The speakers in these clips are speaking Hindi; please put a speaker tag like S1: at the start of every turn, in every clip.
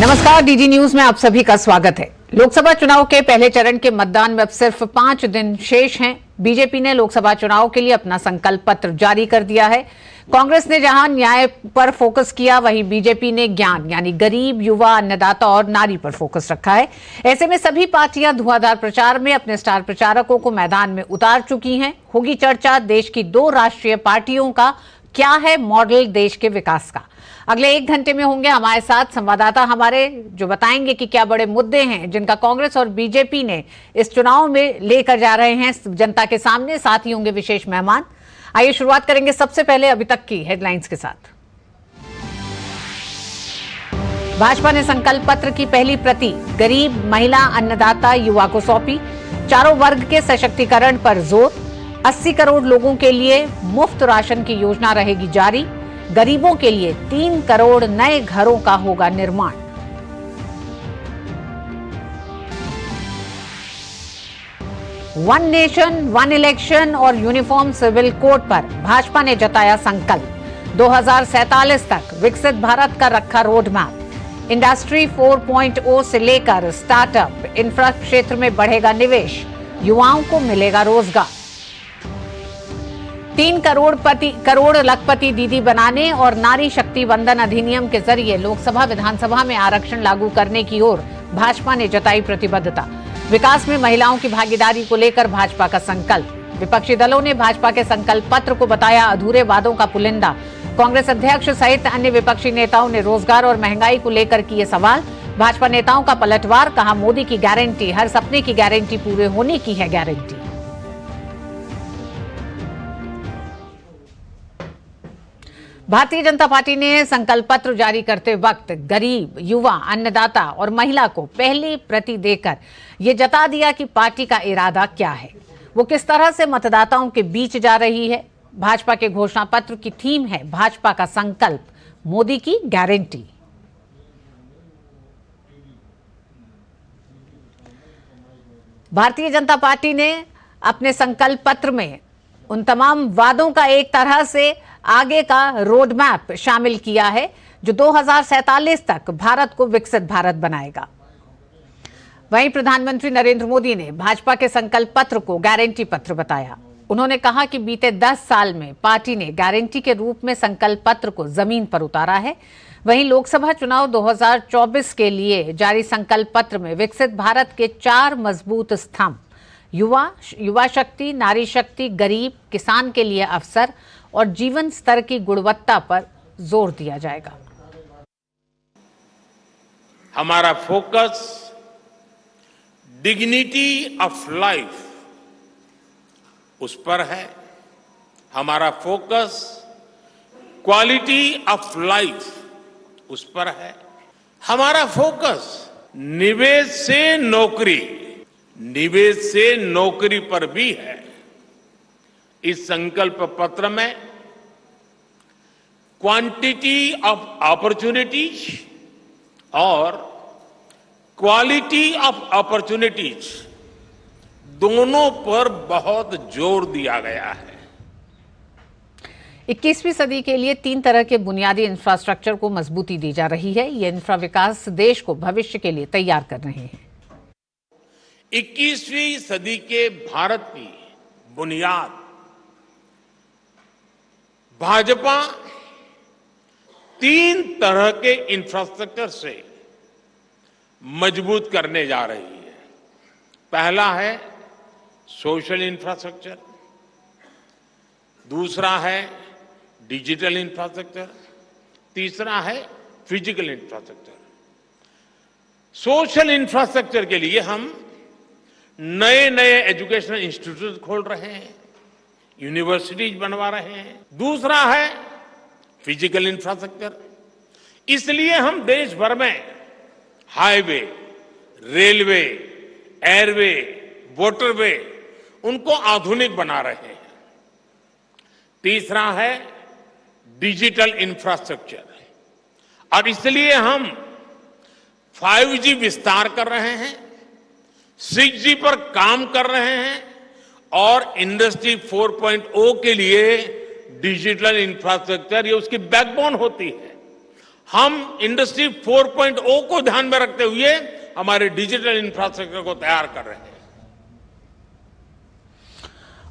S1: नमस्कार, डीडी न्यूज में आप सभी का स्वागत है। लोकसभा चुनाव के पहले चरण के मतदान में अब सिर्फ 5 दिन शेष हैं। बीजेपी ने लोकसभा चुनाव के लिए अपना संकल्प पत्र जारी कर दिया है। कांग्रेस ने जहां न्याय पर फोकस किया, वहीं बीजेपी ने ज्ञान यानी गरीब, युवा, अन्नदाता और नारी पर फोकस रखा है। ऐसे में सभी पार्टियां धुआंधार प्रचार में अपने स्टार प्रचारकों को मैदान में उतार चुकी हैं। होगी चर्चा देश की 2 राष्ट्रीय पार्टियों का क्या है मॉडल देश के विकास का। अगले 1 घंटे में होंगे हमारे साथ संवाददाता हमारे, जो बताएंगे कि क्या बड़े मुद्दे हैं जिनका कांग्रेस और बीजेपी ने इस चुनाव में लेकर जा रहे हैं जनता के सामने। साथ ही होंगे विशेष मेहमान। आइए शुरुआत करेंगे सबसे पहले अभी तक की हेडलाइंस के साथ। भाजपा ने संकल्प पत्र की पहली प्रति गरीब, महिला, अन्नदाता, युवा को सौंपी। चारों वर्ग के सशक्तिकरण पर जोर। 80 करोड़ लोगों के लिए मुफ्त राशन की योजना रहेगी जारी। गरीबों के लिए 3 करोड़ नए घरों का होगा निर्माण। वन नेशन, वन इलेक्शन और यूनिफॉर्म सिविल कोड पर भाजपा ने जताया संकल्प। 2047 तक विकसित भारत का रखा रोड मैप। इंडस्ट्री 4.0 से लेकर स्टार्टअप, इंफ्रा क्षेत्र में बढ़ेगा निवेश। युवाओं को मिलेगा रोजगार। 3 करोड़ लखपति दीदी बनाने और नारी शक्ति वंदन अधिनियम के जरिए लोकसभा विधानसभा में आरक्षण लागू करने की ओर भाजपा ने जताई प्रतिबद्धता। विकास में महिलाओं की भागीदारी को लेकर भाजपा का संकल्प। विपक्षी दलों ने भाजपा के संकल्प पत्र को बताया अधूरे वादों का पुलिंदा। कांग्रेस अध्यक्ष सहित अन्य विपक्षी नेताओं ने रोजगार और महंगाई को लेकर किए सवाल। भाजपा नेताओं का पलटवार, कहा मोदी की गारंटी, हर सपने की गारंटी पूरे होने की है गारंटी। भारतीय जनता पार्टी ने संकल्प पत्र जारी करते वक्त गरीब, युवा, अन्नदाता और महिला को पहली प्रति देकर यह जता दिया कि पार्टी का इरादा क्या है, वो किस तरह से मतदाताओं के बीच जा रही है। भाजपा के घोषणा पत्र की थीम है भाजपा का संकल्प, मोदी की गारंटी। भारतीय जनता पार्टी ने अपने संकल्प पत्र में उन तमाम वादों का एक तरह से आगे का रोड मैप शामिल किया है जो 2047 तक भारत को विकसित भारत बनाएगा। वहीं प्रधानमंत्री नरेंद्र मोदी ने भाजपा के संकल्प पत्र को गारंटी पत्र बताया। उन्होंने कहा कि बीते 10 साल में पार्टी ने गारंटी के रूप में संकल्प पत्र को जमीन पर उतारा है। वहीं लोकसभा चुनाव 2024 के लिए जारी संकल्प पत्र में विकसित भारत के 4 मजबूत स्तंभ, युवा शक्ति, नारी शक्ति, गरीब, किसान के लिए अवसर और जीवन स्तर की गुणवत्ता पर जोर दिया जाएगा।
S2: हमारा फोकस डिग्निटी ऑफ लाइफ उस पर है। हमारा फोकस क्वालिटी ऑफ लाइफ उस पर है। हमारा फोकस निवेश से नौकरी पर भी है। इस संकल्प पत्र में क्वांटिटी ऑफ अपॉर्चुनिटीज और क्वालिटी ऑफ अपॉर्चुनिटीज दोनों पर बहुत जोर दिया गया है।
S1: 21वीं सदी के लिए 3 तरह के बुनियादी इंफ्रास्ट्रक्चर को मजबूती दी जा रही है। ये इंफ्रा विकास देश को भविष्य के लिए तैयार कर रहे हैं।
S2: 21वीं सदी के भारत की बुनियाद भाजपा 3 तरह के इंफ्रास्ट्रक्चर से मजबूत करने जा रही है। पहला है सोशल इंफ्रास्ट्रक्चर, दूसरा है डिजिटल इंफ्रास्ट्रक्चर, तीसरा है फिजिकल इंफ्रास्ट्रक्चर। सोशल इंफ्रास्ट्रक्चर के लिए हम नए एजुकेशनल इंस्टीट्यूट खोल रहे हैं, यूनिवर्सिटीज बनवा रहे हैं। दूसरा है फिजिकल इंफ्रास्ट्रक्चर। इसलिए हम देश भर में हाईवे, रेलवे, एयरवे, वाटरवे उनको आधुनिक बना रहे हैं। तीसरा है डिजिटल इंफ्रास्ट्रक्चर और इसलिए हम 5G विस्तार कर रहे हैं, 6G पर काम कर रहे हैं और इंडस्ट्री 4.0 के लिए डिजिटल इंफ्रास्ट्रक्चर ये उसकी बैकबोन होती है। हम इंडस्ट्री 4.0 को ध्यान में रखते हुए हमारे डिजिटल इंफ्रास्ट्रक्चर को तैयार कर रहे हैं।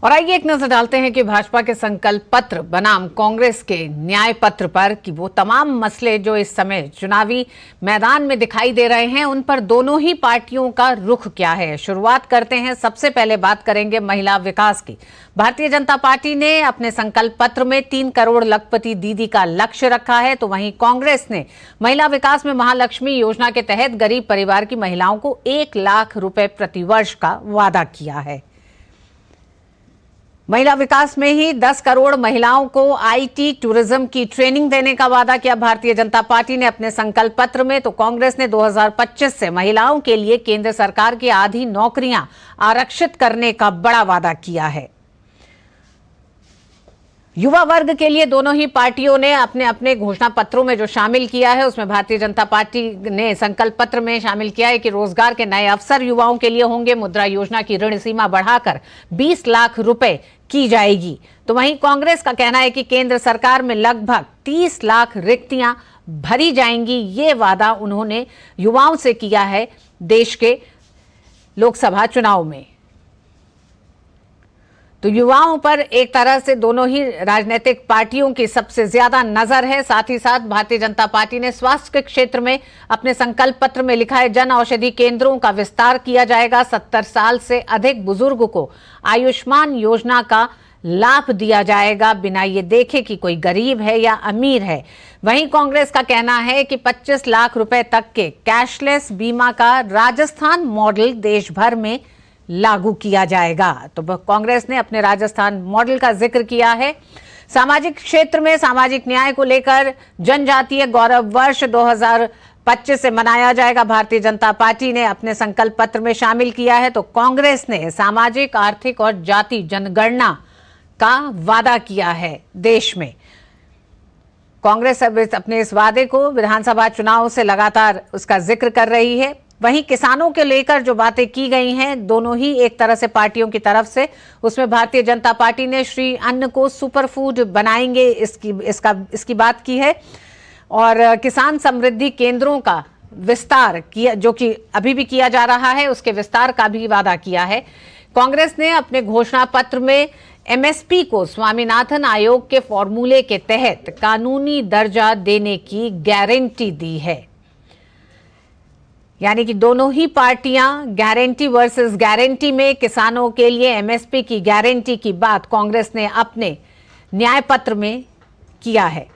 S1: और आइए एक नजर डालते हैं कि भाजपा के संकल्प पत्र बनाम कांग्रेस के न्याय पत्र पर कि वो तमाम मसले जो इस समय चुनावी मैदान में दिखाई दे रहे हैं उन पर दोनों ही पार्टियों का रुख क्या है। शुरुआत करते हैं, सबसे पहले बात करेंगे महिला विकास की। भारतीय जनता पार्टी ने अपने संकल्प पत्र में 3 करोड़ लखपति दीदी का लक्ष्य रखा है, तो वहीं कांग्रेस ने महिला विकास में महालक्ष्मी योजना के तहत गरीब परिवार की महिलाओं को 1 लाख रुपए प्रतिवर्ष का वादा किया है। महिला विकास में ही 10 करोड़ महिलाओं को आईटी टूरिज्म की ट्रेनिंग देने का वादा किया भारतीय जनता पार्टी ने अपने संकल्प पत्र में। तो कांग्रेस ने 2025 से महिलाओं के लिए केंद्र सरकार की आधी नौकरियां आरक्षित करने का बड़ा वादा किया है। युवा वर्ग के लिए दोनों ही पार्टियों ने अपने अपने घोषणा पत्रों में जो शामिल किया है उसमें भारतीय जनता पार्टी ने संकल्प पत्र में शामिल किया है कि रोजगार के नए अवसर युवाओं के लिए होंगे, मुद्रा योजना की ऋण सीमा बढ़ाकर 20 लाख रुपए की जाएगी। तो वहीं कांग्रेस का कहना है कि केंद्र सरकार में लगभग 30 लाख रिक्तियां भरी जाएंगी। ये वादा उन्होंने युवाओं से किया है देश के लोकसभा चुनाव में। तो युवाओं पर एक तरह से दोनों ही राजनीतिक पार्टियों की सबसे ज्यादा नजर है। साथ ही साथ भारतीय जनता पार्टी ने स्वास्थ्य के क्षेत्र में अपने संकल्प पत्र में लिखा है, जन औषधि केंद्रों का विस्तार किया जाएगा, 70 साल से अधिक बुजुर्ग को आयुष्मान योजना का लाभ दिया जाएगा बिना ये देखे कि कोई गरीब है या अमीर है। वहीं कांग्रेस का कहना है कि 25 लाख रुपए तक के कैशलेस बीमा का राजस्थान मॉडल देश भर में लागू किया जाएगा। तो कांग्रेस ने अपने राजस्थान मॉडल का जिक्र किया है। सामाजिक क्षेत्र में सामाजिक न्याय को लेकर जनजातीय गौरव वर्ष 2025 से मनाया जाएगा, भारतीय जनता पार्टी ने अपने संकल्प पत्र में शामिल किया है। तो कांग्रेस ने सामाजिक, आर्थिक और जाति जनगणना का वादा किया है देश में। कांग्रेस अब अपने इस वादे को विधानसभा चुनाव से लगातार उसका जिक्र कर रही है। वहीं किसानों के लेकर जो बातें की गई हैं दोनों ही एक तरह से पार्टियों की तरफ से, उसमें भारतीय जनता पार्टी ने श्री अन्न को सुपर फूड बनाएंगे इसकी बात की है और किसान समृद्धि केंद्रों का विस्तार किया, जो कि अभी भी किया जा रहा है, उसके विस्तार का भी वादा किया है। कांग्रेस ने अपने घोषणा पत्र में एमएसपी को स्वामीनाथन आयोग के फॉर्मूले के तहत कानूनी दर्जा देने की गारंटी दी है। यानी कि दोनों ही पार्टियां गारंटी वर्सेस गारंटी में किसानों के लिए एमएसपी की गारंटी की बात कांग्रेस ने अपने न्याय पत्र में किया है।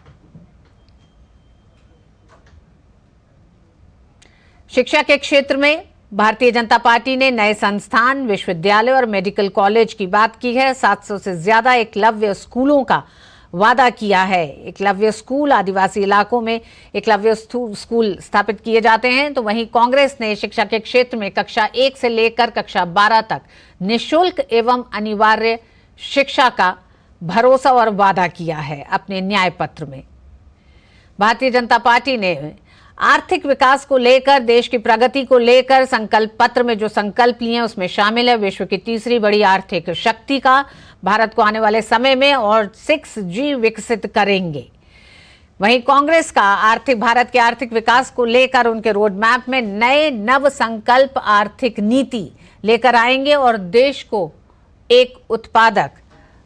S1: शिक्षा के क्षेत्र में भारतीय जनता पार्टी ने नए संस्थान, विश्वविद्यालय और मेडिकल कॉलेज की बात की है। 700 से ज्यादा एकलव्य स्कूलों का वादा किया है। एकलव्य स्कूल आदिवासी इलाकों में एकलव्य स्कूल स्थापित किए जाते हैं। तो वहीं कांग्रेस ने शिक्षा के क्षेत्र में कक्षा 1 से लेकर कक्षा 12 तक निःशुल्क एवं अनिवार्य शिक्षा का भरोसा और वादा किया है अपने न्याय पत्र में। भारतीय जनता पार्टी ने आर्थिक विकास को लेकर, देश की प्रगति को लेकर संकल्प पत्र में जो संकल्प लिए हैं उसमें शामिल है विश्व की तीसरी बड़ी आर्थिक शक्ति का भारत को आने वाले समय में और 6G विकसित करेंगे। वहीं कांग्रेस का भारत के आर्थिक विकास को लेकर उनके रोड मैप में नए नव संकल्प आर्थिक नीति लेकर आएंगे और देश को एक उत्पादक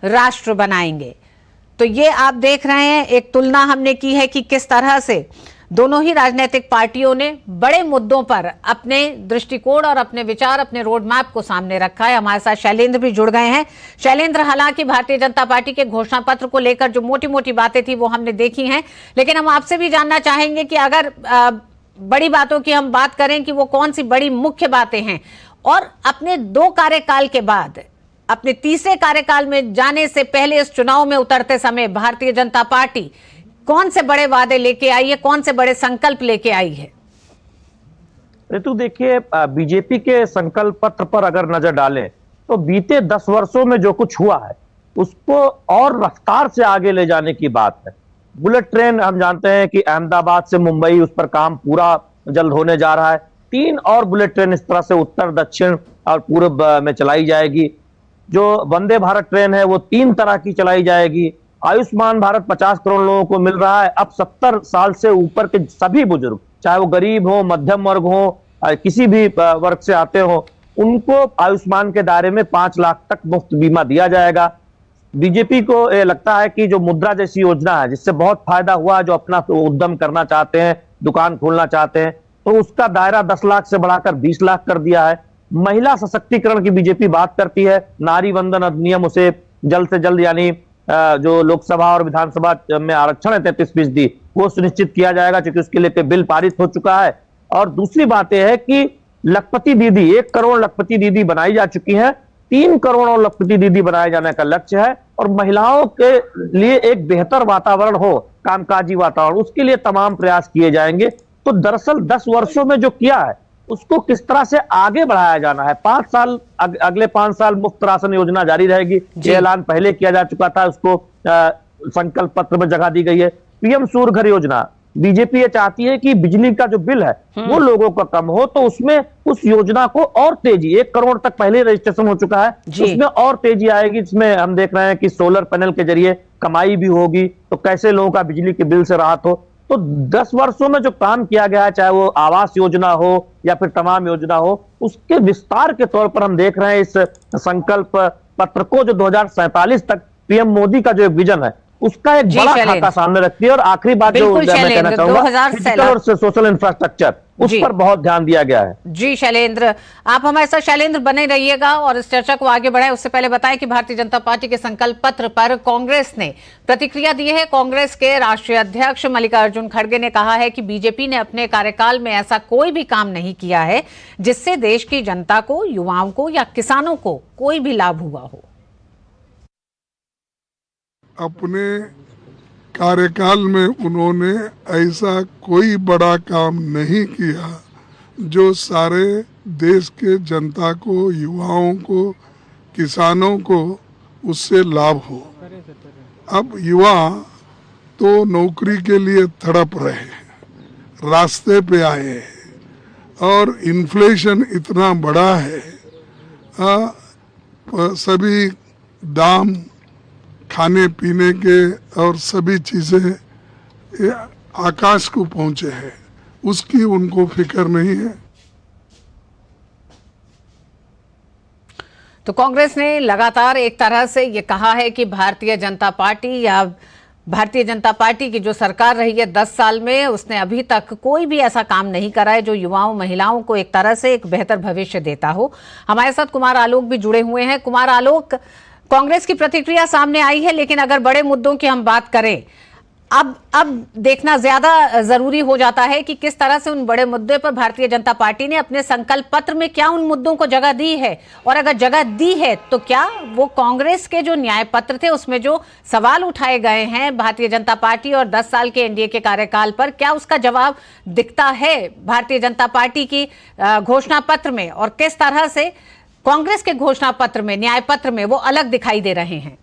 S1: राष्ट्र बनाएंगे। तो ये आप देख रहे हैं, एक तुलना हमने की है कि किस तरह से दोनों ही राजनीतिक पार्टियों ने बड़े मुद्दों पर अपने दृष्टिकोण और अपने विचार, अपने रोड मैप को सामने रखा है। हमारे साथ शैलेंद्र भी जुड़ गए हैं। शैलेंद्र, हालांकि भारतीय जनता पार्टी के घोषणा पत्र को लेकर जो मोटी मोटी बातें थी वो हमने देखी हैं, लेकिन हम आपसे भी जानना चाहेंगे कि अगर बड़ी बातों की हम बात करें कि वो कौन सी बड़ी मुख्य बातें हैं, और अपने 2 कार्यकाल के बाद अपने तीसरे कार्यकाल में जाने से पहले इस चुनाव में उतरते समय भारतीय जनता पार्टी कौन से बड़े वादे लेके आई है, कौन से बड़े संकल्प लेके आई है?
S3: ऋतु, देखिए, बीजेपी के संकल्प पत्र पर अगर नजर डालें तो बीते 10 वर्षों में जो कुछ हुआ है उसको और रफ्तार से आगे ले जाने की बात है। बुलेट ट्रेन, हम जानते हैं कि अहमदाबाद से मुंबई, उस पर काम पूरा जल्द होने जा रहा है। 3 और बुलेट ट्रेन इस तरह से उत्तर, दक्षिण और पूर्व में चलाई जाएगी। जो वंदे भारत ट्रेन है वो 3 तरह की चलाई जाएगी आयुष्मान भारत 50 करोड़ लोगों को मिल रहा है। अब 70 साल से ऊपर के सभी बुजुर्ग, चाहे वो गरीब हो, मध्यम वर्ग हो, किसी भी वर्ग से आते हो, उनको आयुष्मान के दायरे में 5 लाख तक मुफ्त बीमा दिया जाएगा। बीजेपी को ये लगता है कि जो मुद्रा जैसी योजना है, जिससे बहुत फायदा हुआ, जो अपना उद्यम करना चाहते हैं, दुकान खोलना चाहते हैं, तो उसका दायरा 10 लाख से बढ़ाकर 20 लाख कर दिया है। महिला सशक्तिकरण की बीजेपी बात करती है। नारी वंदन अधिनियम, उसे जल्द से जल्द, यानी जो लोकसभा और विधानसभा में आरक्षण है 33%, वो सुनिश्चित किया जाएगा, क्योंकि उसके लिए बिल पारित हो चुका है। और दूसरी बात यह है कि लखपति दीदी, 1 करोड़ लखपति दीदी बनाई जा चुकी है, 3 करोड़ और लखपति दीदी बनाए जाने का लक्ष्य है। और महिलाओं के लिए एक बेहतर वातावरण हो, कामकाजी वातावरण, उसके लिए तमाम प्रयास किए जाएंगे। तो दरअसल 10 वर्षों में जो किया है उसको किस तरह से आगे बढ़ाया जाना है। 5 साल, अगले 5 साल मुफ्त राशन योजना जारी रहेगी। ये ऐलान पहले किया जा चुका था, उसको संकल्प पत्र में जगह दी गई है। पीएम सूर्य घर योजना, बीजेपी ये चाहती है कि बिजली का जो बिल है वो लोगों का कम हो, तो उसमें उस योजना को और तेजी, 1 करोड़ तक पहले रजिस्ट्रेशन हो चुका है, उसमें और तेजी आएगी। इसमें हम देख रहे हैं कि सोलर पैनल के जरिए कमाई भी होगी, तो कैसे लोगों का बिजली के बिल से राहत हो। तो 10 वर्षों में जो काम किया गया है, चाहे वो आवास योजना हो या फिर तमाम योजना हो, उसके विस्तार के तौर पर हम देख रहे हैं इस संकल्प पत्र को, जो 2047 तक पीएम मोदी का जो एक विजन है उसका एक बड़ा खाका सामने रखती है। और आखिरी बात जो मैं कहना चाहूंगा, फिजिकल और सोशल इंफ्रास्ट्रक्चर, उस पर बहुत ध्यान दिया गया है।
S1: जी शैलेंद्र, आप हमारे साथ शैलेंद्र बने रहिएगा और इस चर्चा को आगे बढ़ाएं। उससे पहले बताएं कि भारतीय जनता पार्टी के संकल्प पत्र पर कांग्रेस ने प्रतिक्रिया दी है। कांग्रेस के राष्ट्रीय अध्यक्ष मल्लिकार्जुन खड़गे ने कहा है कि बीजेपी ने अपने कार्यकाल में ऐसा कोई भी काम नहीं किया है जिससे देश की जनता को, युवाओं को या किसानों को कोई भी लाभ हुआ हो।
S4: अपने कार्यकाल में उन्होंने ऐसा कोई बड़ा काम नहीं किया जो सारे देश के जनता को, युवाओं को, किसानों को उससे लाभ हो। अब युवा तो नौकरी के लिए तड़प रहे हैं, रास्ते पे आए हैं और इन्फ्लेशन इतना बड़ा है, सभी दाम खाने पीने के और सभी चीजें आकाश को पहुंचे हैं, उसकी उनको फिक्र नहीं है।
S1: तो कांग्रेस ने लगातार एक तरह से ये कहा है कि भारतीय जनता पार्टी की जो सरकार रही है 10 साल में, उसने अभी तक कोई भी ऐसा काम नहीं करा है जो युवाओं, महिलाओं को एक तरह से एक बेहतर भविष्य देता हो। हमारे साथ कुमार आलोक भी जुड़े हुए हैं। कुमार आलोक, कांग्रेस की प्रतिक्रिया सामने आई है, लेकिन अगर बड़े मुद्दों की हम बात करें, अब देखना ज्यादा जरूरी हो जाता है कि किस तरह से उन बड़े मुद्दे पर भारतीय जनता पार्टी ने अपने संकल्प पत्र में क्या उन मुद्दों को जगह दी है, और अगर जगह दी है तो क्या वो कांग्रेस के जो न्याय पत्र थे उसमें जो सवाल उठाए गए हैं भारतीय जनता पार्टी और 10 साल के एनडीए के कार्यकाल पर, क्या उसका जवाब दिखता है भारतीय जनता पार्टी की घोषणा पत्र में, और किस तरह से कांग्रेस के घोषणा पत्र में, न्याय पत्र में वो अलग दिखाई दे रहे हैं?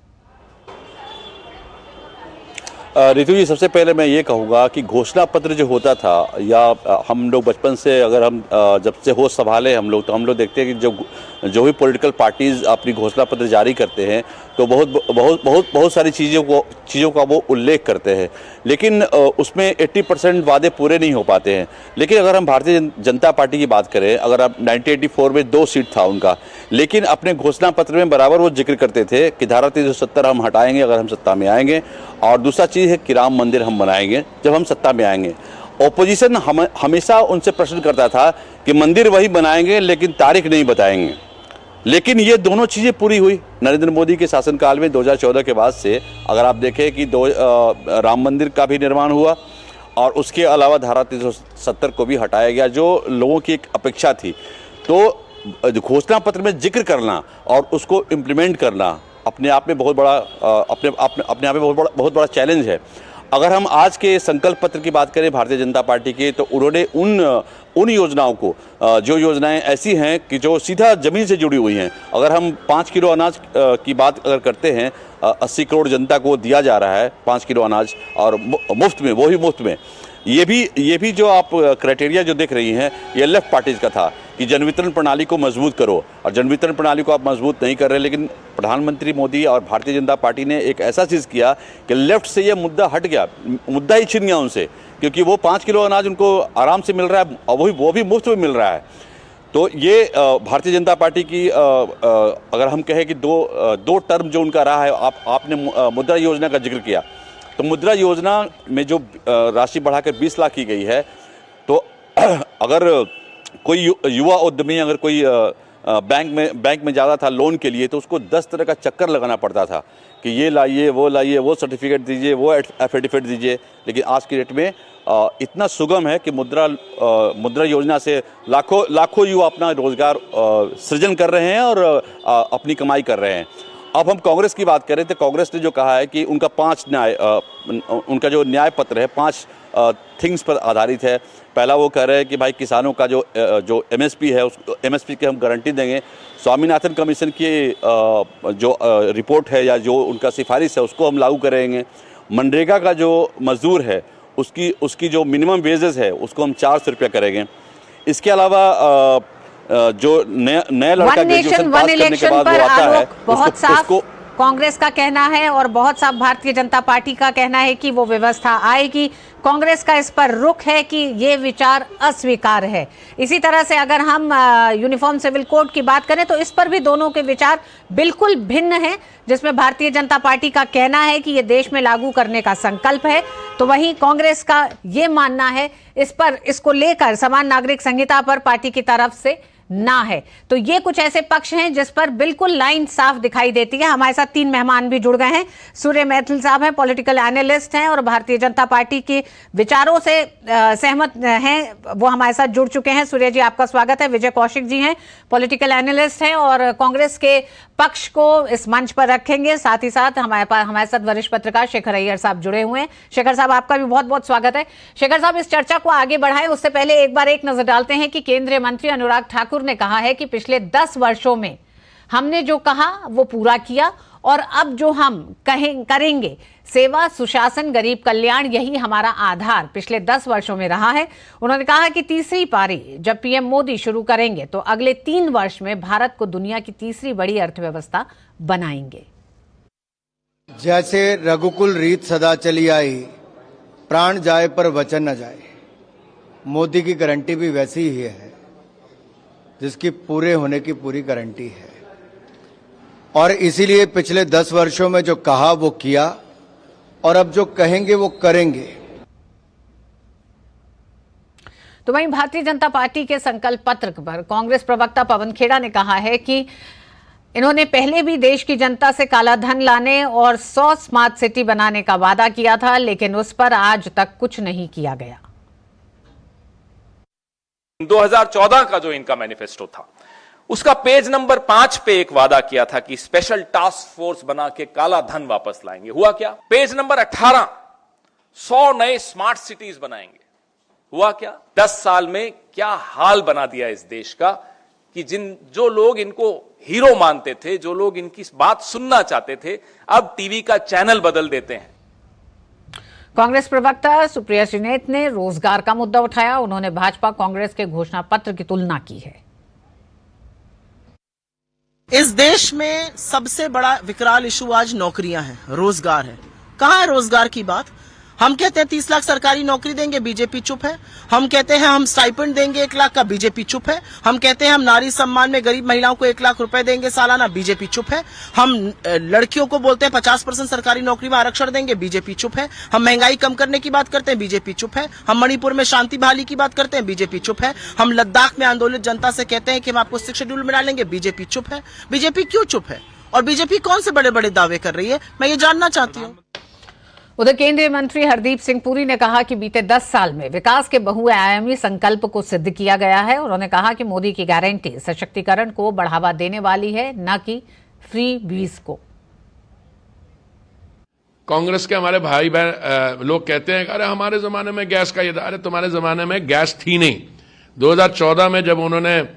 S5: रितु जी, सबसे पहले मैं ये कहूँगा कि घोषणा पत्र जो होता था, या हम लोग बचपन से, अगर हम जब से होश संभाले हम लोग, तो हम लोग देखते हैं कि जो भी पॉलिटिकल पार्टीज अपनी घोषणा पत्र जारी करते हैं तो बहुत सारी चीज़ों का वो उल्लेख करते हैं, लेकिन उसमें 80% वादे पूरे नहीं हो पाते हैं। लेकिन अगर हम भारतीय जनता पार्टी की बात करें, अगर आप 1984 में 2 सीट था उनका, लेकिन अपने घोषणा पत्र में बराबर वो जिक्र करते थे कि धारा 370 हम हटाएंगे अगर हम सत्ता में आएंगे, और दूसरा चीज़ है कि राम मंदिर हम बनाएंगे जब हम सत्ता में आएंगे। ओपोजिशन हमेशा उनसे प्रश्न करता था कि मंदिर वही बनाएंगे लेकिन तारीख नहीं बताएंगे। लेकिन ये दोनों चीज़ें पूरी हुई नरेंद्र मोदी के शासनकाल में 2014 के बाद से। अगर आप देखें कि राम मंदिर का भी निर्माण हुआ, और उसके अलावा धारा 370 को भी हटाया गया, जो लोगों की एक अपेक्षा थी। तो घोषणा पत्र में जिक्र करना और उसको इम्प्लीमेंट करना अपने आप में बहुत बड़ा अपने आप में बहुत बड़ा चैलेंज है। अगर हम आज के संकल्प पत्र की बात करें भारतीय जनता पार्टी के, तो उन्होंने उन योजनाओं को, जो योजनाएं ऐसी हैं कि जो सीधा ज़मीन से जुड़ी हुई हैं, अगर हम 5 किलो अनाज की बात अगर करते हैं, 80 करोड़ जनता को दिया जा रहा है 5 किलो अनाज, और मुफ्त में, वो ही मुफ्त में। ये भी जो आप क्राइटेरिया जो देख रही हैं, ये लेफ्ट पार्टीज का था। कि जन वितरण प्रणाली को मजबूत करो, और जन वितरण प्रणाली को आप मजबूत नहीं कर रहे। लेकिन प्रधानमंत्री मोदी और भारतीय जनता पार्टी ने एक ऐसा चीज़ किया कि लेफ्ट से ये मुद्दा हट गया, मुद्दा ही छिन गया उनसे, क्योंकि वो 5 किलो अनाज उनको आराम से मिल रहा है और वो भी मुफ्त में मिल रहा है। तो ये भारतीय जनता पार्टी की अगर हम कहें कि दो टर्म जो उनका रहा है, आपने मुद्रा योजना का जिक्र किया, तो मुद्रा योजना में जो राशि बढ़ाकर 20 लाख की गई है, तो अगर कोई युवा उद्यमी अगर कोई बैंक में ज़्यादा था लोन के लिए, तो उसको 10 तरह का चक्कर लगाना पड़ता था कि ये लाइए, वो सर्टिफिकेट दीजिए, वो एफिडेविट दीजिए। लेकिन आज की डेट में इतना सुगम है कि मुद्रा योजना से लाखों युवा अपना रोजगार सृजन कर रहे हैं और अपनी कमाई कर रहे हैं। अब हम कांग्रेस की बात करें तो कांग्रेस ने जो कहा है कि उनका जो न्याय पत्र है 5 थिंग्स पर आधारित है। पहला वो कह रहे हैं कि भाई किसानों का जो एमएसपी है, उस एमएसपी की हम गारंटी देंगे। स्वामीनाथन कमीशन की जो रिपोर्ट है या जो उनका सिफारिश है उसको हम लागू करेंगे। मनरेगा का जो मजदूर है उसकी जो मिनिमम वेजेस है उसको हम 400 रुपया करेंगे। इसके अलावा जो नया लड़का ग्रेजुएशन पास करने के बाद वो आता है,
S1: बहुत साफ कांग्रेस का कहना है और बहुत साफ भारतीय जनता पार्टी का कहना है कि वो व्यवस्था आएगी। कांग्रेस का इस पर रुख है कि ये विचार अस्वीकार है। इसी तरह से अगर हम यूनिफॉर्म सिविल कोड की बात करें तो इस पर भी दोनों के विचार बिल्कुल भिन्न हैं, जिसमें भारतीय जनता पार्टी का कहना है कि ये देश में लागू करने का संकल्प है, तो वहीं कांग्रेस का ये मानना है इसको लेकर समान नागरिक संहिता पर पार्टी की तरफ से ना है। तो ये कुछ ऐसे पक्ष हैं जिस पर बिल्कुल लाइन साफ दिखाई देती है। हमारे साथ 3 मेहमान भी जुड़ गए हैं। सूर्य मैथिल साहब हैं, पॉलिटिकल एनालिस्ट हैं और भारतीय जनता पार्टी के विचारों से सहमत हैं, वो हमारे साथ जुड़ चुके हैं। सूर्य जी, आपका स्वागत है। विजय कौशिक जी हैं, पॉलिटिकल एनालिस्ट हैं और कांग्रेस के पक्ष को इस मंच पर रखेंगे। साथ ही साथ हमारे साथ वरिष्ठ पत्रकार शेखर अय्यर साहब जुड़े हुए हैं। शेखर साहब, आपका भी बहुत बहुत स्वागत है। शेखर साहब, इस चर्चा को आगे बढ़ाएं उससे पहले एक बार एक नजर डालते हैं कि केंद्रीय मंत्री अनुराग ठाकुर ने कहा है कि पिछले 10 वर्षों में हमने जो कहा वो पूरा किया और अब जो हम करेंगे सेवा, सुशासन, गरीब कल्याण, यही हमारा आधार पिछले 10 वर्षों में रहा है। उन्होंने कहा कि तीसरी पारी जब पीएम मोदी शुरू करेंगे तो अगले 3 वर्ष में भारत को दुनिया की तीसरी बड़ी अर्थव्यवस्था बनाएंगे।
S6: जैसे रघुकुल रीत सदा चली आई, प्राण जाए पर वचन न जाए, मोदी की गारंटी भी वैसी ही है जिसकी पूरे होने की पूरी गारंटी है। और इसीलिए पिछले 10 वर्षों में जो कहा वो किया और अब जो कहेंगे वो करेंगे।
S1: तो वहीं भारतीय जनता पार्टी के संकल्प पत्र पर कांग्रेस प्रवक्ता पवन खेड़ा ने कहा है कि इन्होंने पहले भी देश की जनता से काला धन लाने और 100 स्मार्ट सिटी बनाने का वादा किया था, लेकिन उस पर आज तक कुछ नहीं किया गया।
S7: 2014 का जो इनका मैनिफेस्टो था उसका पेज नंबर 5 पे एक वादा किया था कि स्पेशल टास्क फोर्स बना के काला धन वापस लाएंगे। हुआ क्या? पेज नंबर 18, 100 नए स्मार्ट सिटीज बनाएंगे। हुआ क्या? 10 साल में क्या हाल बना दिया इस देश का कि जो लोग इनको हीरो मानते थे, जो लोग इनकी बात सुनना चाहते थे, अब टीवी का चैनल बदल देते हैं।
S1: कांग्रेस प्रवक्ता सुप्रिया श्रीनेत ने रोजगार का मुद्दा उठाया। उन्होंने भाजपा कांग्रेस के घोषणा पत्र की तुलना की है।
S8: इस देश में सबसे बड़ा विकराल इशू आज नौकरियां हैं, रोजगार है। कहां है रोजगार की बात? हम कहते हैं 30 लाख सरकारी नौकरी देंगे, बीजेपी चुप है। हम कहते हैं हम स्टाइपेंड देंगे 1 लाख का, बीजेपी चुप है। हम कहते हैं हम नारी सम्मान में गरीब महिलाओं को 1 लाख रुपए देंगे सालाना, बीजेपी चुप है। हम लड़कियों को बोलते हैं 50% सरकारी नौकरी में आरक्षण देंगे, बीजेपी चुप है। हम महंगाई कम करने की बात करते हैं, बीजेपी चुप है। हम मणिपुर में शांति बहाली की बात करते हैं, बीजेपी चुप है। हम लद्दाख में आंदोलित जनता से कहते हैं कि हम आपको 6 शेड्यूल में डालेंगे, बीजेपी चुप है। बीजेपी क्यों चुप है और बीजेपी कौन से बड़े बड़े दावे कर रही है, मैं ये जानना चाहती हूँ।
S1: उधर केंद्रीय मंत्री हरदीप सिंह पुरी ने कहा कि बीते 10 साल में विकास के बहुआयामी संकल्प को सिद्ध किया गया है। उन्होंने कहा कि मोदी की गारंटी सशक्तिकरण को बढ़ावा देने वाली है, न कि फ्री बीज को।
S9: कांग्रेस के हमारे भाई बहन लोग कहते हैं अरे हमारे जमाने में गैस का ये, अरे तुम्हारे जमाने में गैस थी नहीं। 2014 में जब उन्होंने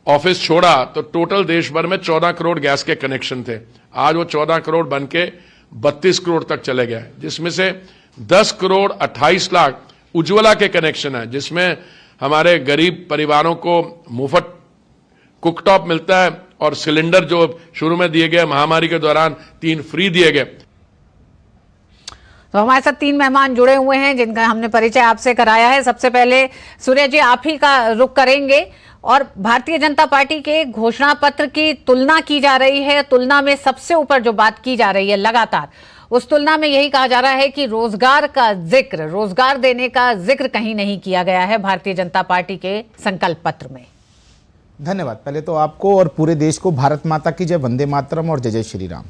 S9: ऑफिस छोड़ा तो टोटल देश भर में 14 करोड़ गैस के कनेक्शन थे। आज वो 14 करोड़ बन के 32 करोड़ तक चले गए, जिसमें से 10 करोड़ 28 लाख उज्ज्वला के कनेक्शन है, जिसमें हमारे गरीब परिवारों को मुफ्त कुकटॉप मिलता है और सिलेंडर जो शुरू में दिए गए महामारी के दौरान 3 फ्री दिए गए।
S1: तो हमारे साथ 3 मेहमान जुड़े हुए हैं जिनका हमने परिचय आपसे कराया है। सबसे पहले सूर्य जी आप ही का रुख करेंगे और भारतीय जनता पार्टी के घोषणा पत्र की तुलना की जा रही है। तुलना में सबसे ऊपर जो बात की जा रही है लगातार, उस तुलना में यही कहा जा रहा है कि रोजगार का जिक्र, रोजगार देने का जिक्र कहीं नहीं किया गया है भारतीय जनता पार्टी के संकल्प पत्र में।
S10: धन्यवाद पहले तो आपको और पूरे देश को भारत माता की जय, वंदे मातरम और जय जय श्री राम।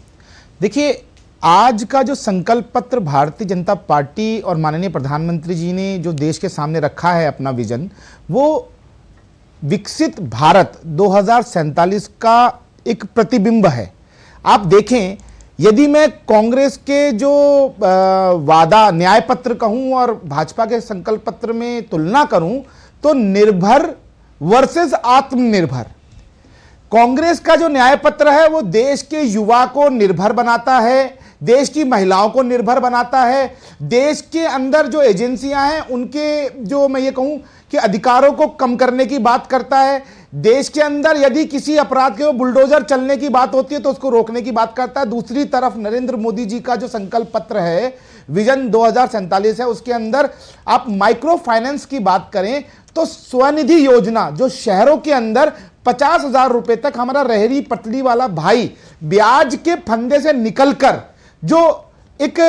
S10: देखिए, आज का जो संकल्प पत्र भारतीय जनता पार्टी और माननीय प्रधानमंत्री जी ने जो देश के सामने रखा है अपना विजन, वो विकसित भारत 2047 का एक प्रतिबिंब है। आप देखें, यदि मैं कांग्रेस के जो वादा न्याय पत्र कहूं और भाजपा के संकल्प पत्र में तुलना करूं तो निर्भर वर्सेस आत्मनिर्भर। कांग्रेस का जो न्याय पत्र है वो देश के युवा को निर्भर बनाता है, देश की महिलाओं को निर्भर बनाता है, देश के अंदर जो एजेंसियां हैं उनके जो मैं ये कहूं कि अधिकारों को कम करने की बात करता है, देश के अंदर यदि किसी अपराध के बुलडोजर चलने की बात होती है तो उसको रोकने की बात करता है। दूसरी तरफ नरेंद्र मोदी जी का जो संकल्प पत्र है, विजन 2047 है, उसके अंदर आप माइक्रो फाइनेंस की बात करें तो स्वनिधि योजना जो शहरों के अंदर 50,000 रुपए तक हमारा रेहड़ी पटरी वाला भाई ब्याज के फंदे से निकलकर जो एक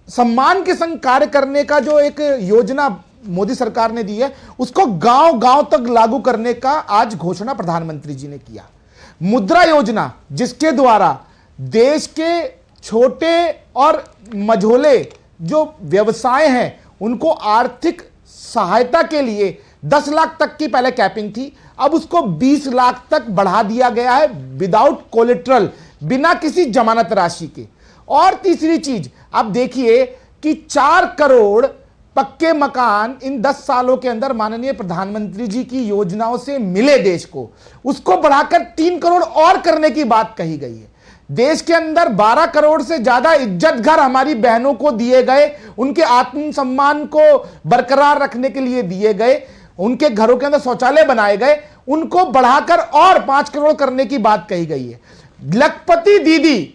S10: सम्मान के संग कार्य करने का जो एक योजना मोदी सरकार ने दी है, उसको गांव गांव तक लागू करने का आज घोषणा प्रधानमंत्री जी ने किया। मुद्रा योजना जिसके द्वारा देश के छोटे और मझोले जो व्यवसाय हैं उनको आर्थिक सहायता के लिए 10 लाख तक की पहले कैपिंग थी, अब उसको 20 लाख तक बढ़ा दिया गया है विदाउट कोलेट्रल, बिना किसी जमानत राशि के। और तीसरी चीज आप देखिए कि 4 करोड़ पक्के मकान इन 10 सालों के अंदर माननीय प्रधानमंत्री जी की योजनाओं से मिले देश को, उसको बढ़ाकर 3 करोड़ और करने की बात कही गई है। देश के अंदर 12 करोड़ से ज्यादा इज्जत घर हमारी बहनों को दिए गए, उनके आत्मसम्मान को बरकरार रखने के लिए दिए गए, उनके घरों के अंदर शौचालय बनाए गए, उनको बढ़ाकर और 5 करोड़ करने की बात कही गई है। लखपति दीदी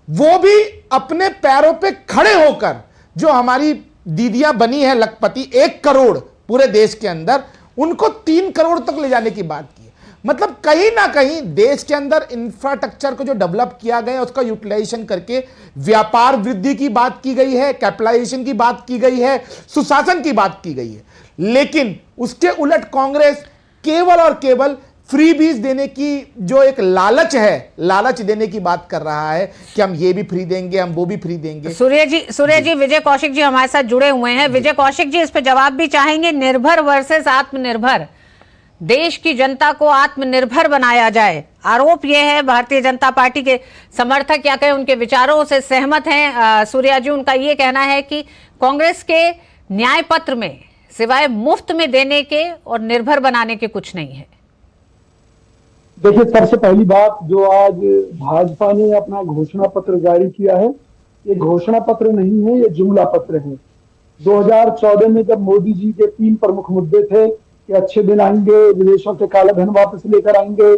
S10: वो भी अपने पैरों पे खड़े होकर जो हमारी दीदियां बनी है लखपति 1 करोड़ पूरे देश के अंदर, उनको 3 करोड़ तक ले जाने की बात की है। मतलब कहीं ना कहीं देश के अंदर इंफ्रास्ट्रक्चर को जो डेवलप किया गया उसका यूटिलाइजेशन करके व्यापार वृद्धि की बात की गई है, कैपिटलाइजेशन की बात की गई है, सुशासन की बात की गई है। लेकिन उसके उलट कांग्रेस केवल और केवल फ्री बीज देने की जो एक लालच है, लालच देने की बात कर रहा है कि हम ये भी फ्री देंगे, हम वो भी फ्री देंगे।
S1: सूर्य जी विजय कौशिक जी हमारे साथ जुड़े हुए हैं। विजय कौशिक जी इस पे जवाब भी चाहेंगे। निर्भर वर्सेस आत्मनिर्भर, देश की जनता को आत्मनिर्भर बनाया जाए, आरोप यह है भारतीय जनता पार्टी के समर्थक या कहें उनके विचारों से सहमत हैं सूर्या जी। उनका यह कहना है कि कांग्रेस के न्याय पत्र में सिवाय मुफ्त में देने के और निर्भर बनाने के कुछ नहीं है।
S11: देखिए, सबसे पहली बात जो आज भाजपा ने अपना घोषणा पत्र जारी किया है, ये घोषणा पत्र नहीं है, ये जुमला पत्र है। 2014 में जब मोदी जी के 3 प्रमुख मुद्दे थे कि अच्छे दिन आएंगे, विदेशों से काला धन वापस लेकर आएंगे,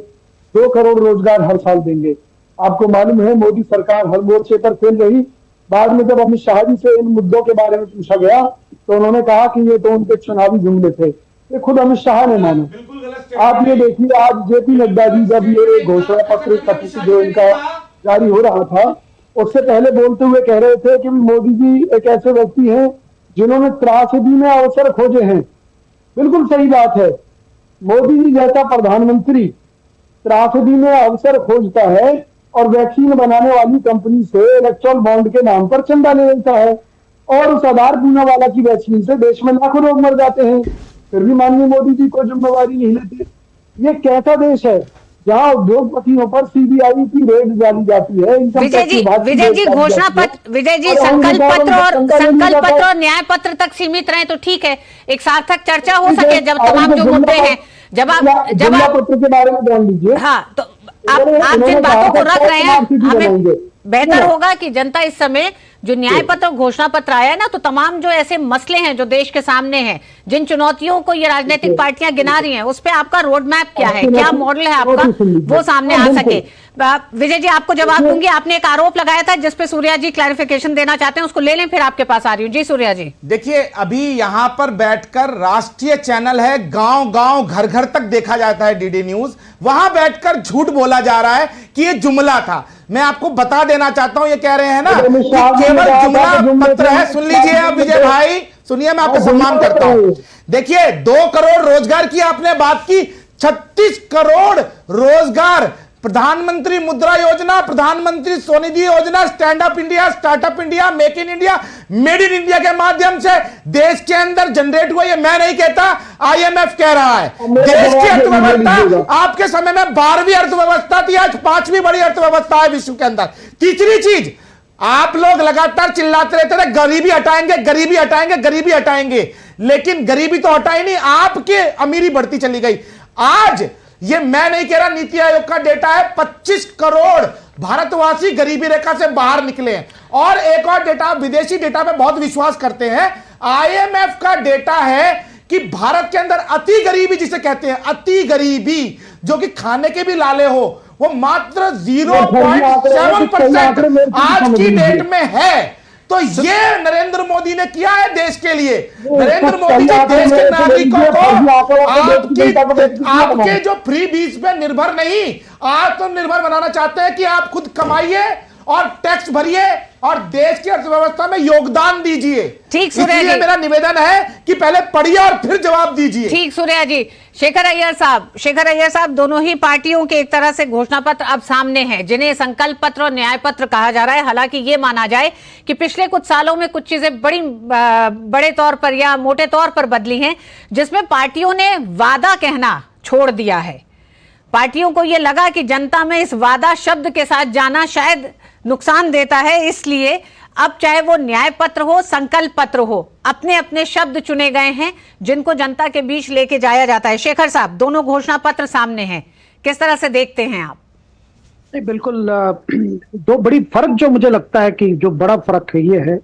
S11: 2 करोड़ रोजगार हर साल देंगे। आपको मालूम है मोदी सरकार हर मोर्चे पर फेल रही। बाद में जब अमित शाह जी से इन मुद्दों के बारे में पूछा गया तो उन्होंने कहा कि ये तो उनके चुनावी जुमले थे। ये खुद अमित शाह ने माना। आप ये देखिए, आज जेपी नड्डा जी जब ये घोषणा पत्र कथित जो इनका जारी हो रहा था, उससे पहले बोलते हुए कह रहे थे कि मोदी जी एक ऐसे व्यक्ति हैं जिन्होंने त्रासदी में अवसर खोजे हैं। बिल्कुल सही बात है। मोदी जी जैसा प्रधानमंत्री त्रासदी में अवसर खोजता है और वैक्सीन बनाने वाली कंपनी से इलेक्ट्रॉल बॉन्ड के नाम पर चंदा ले लेता है, और उस आधार पूनावाला की वैक्सीन से देश में लाखों लोग मर जाते हैं, फिर भी माननीय मोदी जी को जिम्मेवारी नहीं लेते। ये कैसा देश है जहां उद्योगपतियों पर सीबीआई की रेड डाली जाती है।
S1: विजय जी घोषणा पत्र, विजय जी संकल्प पत्र और न्याय पत्र तक सीमित रहे तो ठीक है, एक सार्थक चर्चा हो सके जब तमाम जो मुद्दे हैं। जब आप
S11: पत्र के बारे में जान लीजिए।
S1: हाँ, तो आप जिन बातों को रख रहे हैं, हमें बेहतर होगा कि जनता इस समय जो न्याय पत्र घोषणा पत्र आया है ना, तो तमाम जो ऐसे मसले हैं जो देश के सामने हैं, जिन चुनौतियों को ये राजनीतिक पार्टियां गिना रही हैं, उस पे आपका रोड मैप क्या है, क्या मॉडल है आपका, वो सामने आ सके। विजय जी, आपको जवाब दूंगी। आपने एक आरोप लगाया था जिसपे सूर्या जी क्लैरिफिकेशन देना चाहते हैं, उसको ले लें, फिर आपके पास आ रही हूँ। जी सूर्या जी।
S10: देखिए, अभी यहां पर बैठकर राष्ट्रीय चैनल है, गांव गांव घर घर तक देखा जाता है डीडी न्यूज, वहां बैठकर झूठ बोला जा रहा है कि ये जुमला था। मैं आपको बता देना चाहता हूं, ये कह रहे हैं ना कि केवल जुमला पत्र है। सुन लीजिए आप विजय भाई, सुनिए, मैं आपका सम्मान करता हूं। देखिए, 2 करोड़ रोजगार की आपने बात की, 36 करोड़ रोजगार, प्रधानमंत्री मुद्रा योजना, प्रधानमंत्री स्वनिधि योजना, stand up India, startup India, make in India, made in India के माध्यम से देश के अंदर जनरेट हुआ। ये मैं नहीं कहता, IMF कह रहा है। देश की अर्थव्यवस्था आपके समय में 12वीं अर्थव्यवस्था थी, आज 5वीं बड़ी अर्थव्यवस्था है विश्व के अंदर। तीसरी चीज, आप लोग लगातार चिल्लाते रहते थे गरीबी हटाएंगे, गरीबी हटाएंगे, गरीबी हटाएंगे, लेकिन गरीबी तो हटाई नहीं, आपके अमीरी बढ़ती चली गई। आज ये मैं नहीं कह रहा, नीति आयोग का डेटा है, 25 करोड़ भारतवासी गरीबी रेखा से बाहर निकले हैं। और एक और डेटा, विदेशी डेटा पे बहुत विश्वास करते हैं, IMF का डेटा है कि भारत के अंदर अति गरीबी जिसे कहते हैं, अति गरीबी जो कि खाने के भी लाले हो, वो मात्र 0.7% आज की डेट में है। तो ये नरेंद्र मोदी ने किया है देश के लिए। नरेंद्र मोदी जी देश के नागरिकों को आपके जो फ्री बीज पे निर्भर नहीं, आत्मनिर्भर बनाना चाहते हैं कि आप खुद कमाइए और टैक्स भरिए और देश की अर्थव्यवस्था में योगदान दीजिए।
S1: ठीक सूर्या जी,
S10: मेरा निवेदन है कि पहले पढ़िए और फिर जवाब दीजिए।
S1: ठीक सूर्या जी। शेखर अय्यर साहब, दोनों ही पार्टियों के एक तरह से घोषणा पत्र अब सामने हैं, जिन्हें संकल्प पत्र और न्याय पत्र कहा जा रहा है। हालांकि ये माना जाए कि पिछले कुछ सालों में कुछ चीजें बड़े तौर पर या मोटे तौर पर बदली हैं, जिसमें पार्टियों ने वादा कहना छोड़ दिया है। पार्टियों को यह लगा कि जनता में इस वादा शब्द के साथ जाना शायद नुकसान देता है, इसलिए अब चाहे वो न्याय पत्र हो, संकल्प पत्र हो, अपने अपने शब्द चुने गए हैं जिनको जनता के बीच लेके जाया जाता है। शेखर साहब, दोनों घोषणा पत्र सामने हैं, किस तरह से देखते हैं आप?
S11: नहीं, बिल्कुल दो बड़ी फर्क जो मुझे लगता है कि जो बड़ा फर्क है ये है,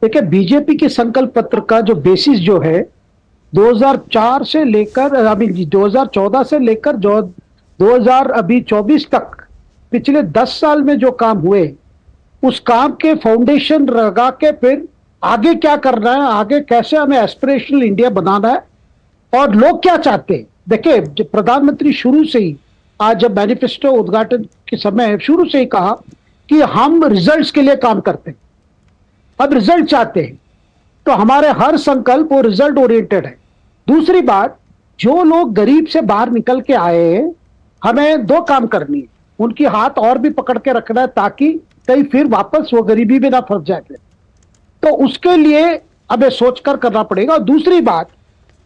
S11: देखिए बीजेपी के संकल्प पत्र का जो बेसिस जो है 2004 से लेकर अभी 2014 से लेकर जो 2024 तक पिछले 10 साल में जो काम हुए, उस काम के फाउंडेशन लगा के फिर आगे क्या करना है, आगे कैसे हमें एस्पिरेशनल इंडिया बनाना है और लोग क्या चाहते हैं। देखिए, प्रधानमंत्री शुरू से ही, आज जब मैनिफेस्टो उद्घाटन के समय शुरू से ही कहा कि हम रिजल्ट्स के लिए काम करते हैं, अब रिजल्ट चाहते हैं, तो हमारे हर संकल्प वो रिजल्ट ओरिएंटेड है। दूसरी बात, जो लोग गरीब से बाहर निकल के आए हैं, हमें 2 काम करनी है, उनकी हाथ और भी पकड़ के रखना है ताकि कहीं फिर वापस वो गरीबी में ना फंस जाए। तो उसके लिए हमें सोचकर करना पड़ेगा। और दूसरी बात,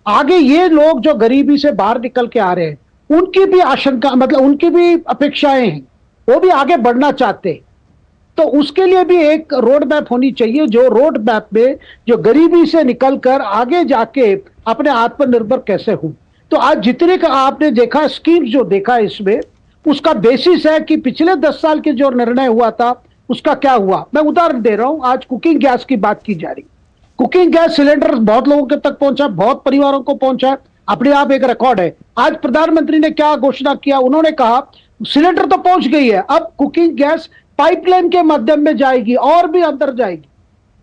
S11: आगे ये लोग जो गरीबी से बाहर निकल के आ रहे हैं, उनकी भी आशंका, मतलब उनकी भी अपेक्षाएं हैं, वो भी आगे बढ़ना चाहते हैं। तो उसके लिए भी एक रोड मैप होनी चाहिए, जो रोड मैप में जो गरीबी से निकलकर आगे जाके अपने आत्मनिर्भर कैसे हो। तो आज जितने का आपने देखा स्कीम्स जो देखा इसमें, उसका बेसिस है कि पिछले 10 साल के जो निर्णय हुआ था उसका क्या हुआ। मैं उदाहरण दे रहा हूं, आज कुकिंग गैस की बात की जा रही, कुकिंग गैस सिलेंडर बहुत लोगों के तक पहुंचा, बहुत परिवारों को पहुंचा, अपने आप एक रिकॉर्ड है। आज प्रधानमंत्री ने क्या घोषणा किया, उन्होंने कहा सिलेंडर तो पहुंच गई है, अब कुकिंग गैस पाइपलाइन के माध्यम में जाएगी और भी अंदर जाएगी।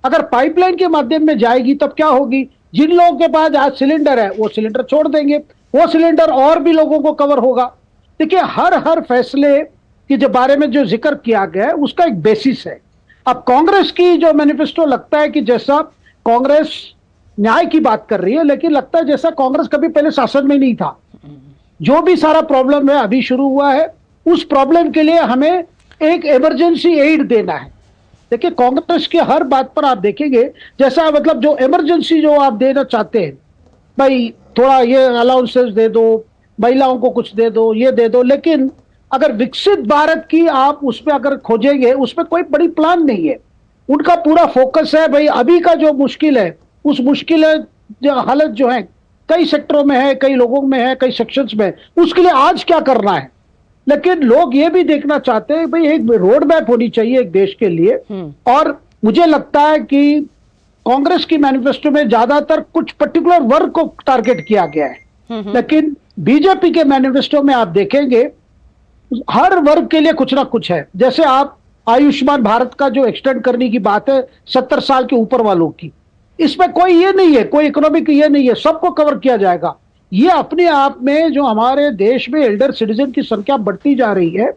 S11: अगर पाइपलाइन के माध्यम में जाएगी तब क्या होगी, जिन लोगों के पास आज सिलेंडर है वो सिलेंडर छोड़ देंगे, वो सिलेंडर और भी लोगों को कवर होगा। देखिए, हर फैसले के जो बारे में जो जिक्र किया गया है उसका एक बेसिस है। अब कांग्रेस की जो मैनिफेस्टो लगता है कि जैसा कांग्रेस न्याय की बात कर रही है, लेकिन लगता है जैसा कांग्रेस कभी पहले शासन में नहीं था। जो भी सारा प्रॉब्लम है अभी शुरू हुआ है, उस प्रॉब्लम के लिए हमें एक इमरजेंसी एड देना है। देखिए, कांग्रेस की हर बात पर आप देखेंगे, जैसा मतलब जो इमरजेंसी जो आप देना चाहते हैं, भाई थोड़ा ये अलाउंसेस दे दो, महिलाओं को कुछ दे दो, ये दे दो, लेकिन अगर विकसित भारत की आप उसमें अगर खोजेंगे, उसमें कोई बड़ी प्लान नहीं है। उनका पूरा फोकस है भाई अभी का जो मुश्किल है, उस मुश्किल जो हालत जो है कई सेक्टरों में है, कई लोगों में है, कई सेक्शंस में, उसके लिए आज क्या करना है। लेकिन लोग ये भी देखना चाहते हैं भाई एक रोड मैप होनी चाहिए एक देश के लिए, और मुझे लगता है कि कांग्रेस की मैनिफेस्टो में ज्यादातर कुछ पर्टिकुलर वर्ग को टारगेट किया गया है, लेकिन बीजेपी के मैनिफेस्टो में आप देखेंगे हर वर्ग के लिए कुछ ना कुछ है। जैसे आप आयुष्मान भारत का जो एक्सटेंड करने की बात है 70 साल के ऊपर वालों की, इसमें कोई ये नहीं है, कोई इकोनॉमिक ये नहीं है, सबको कवर किया जाएगा। ये अपने आप में जो हमारे देश में एल्डर सिटीजन की संख्या बढ़ती जा रही है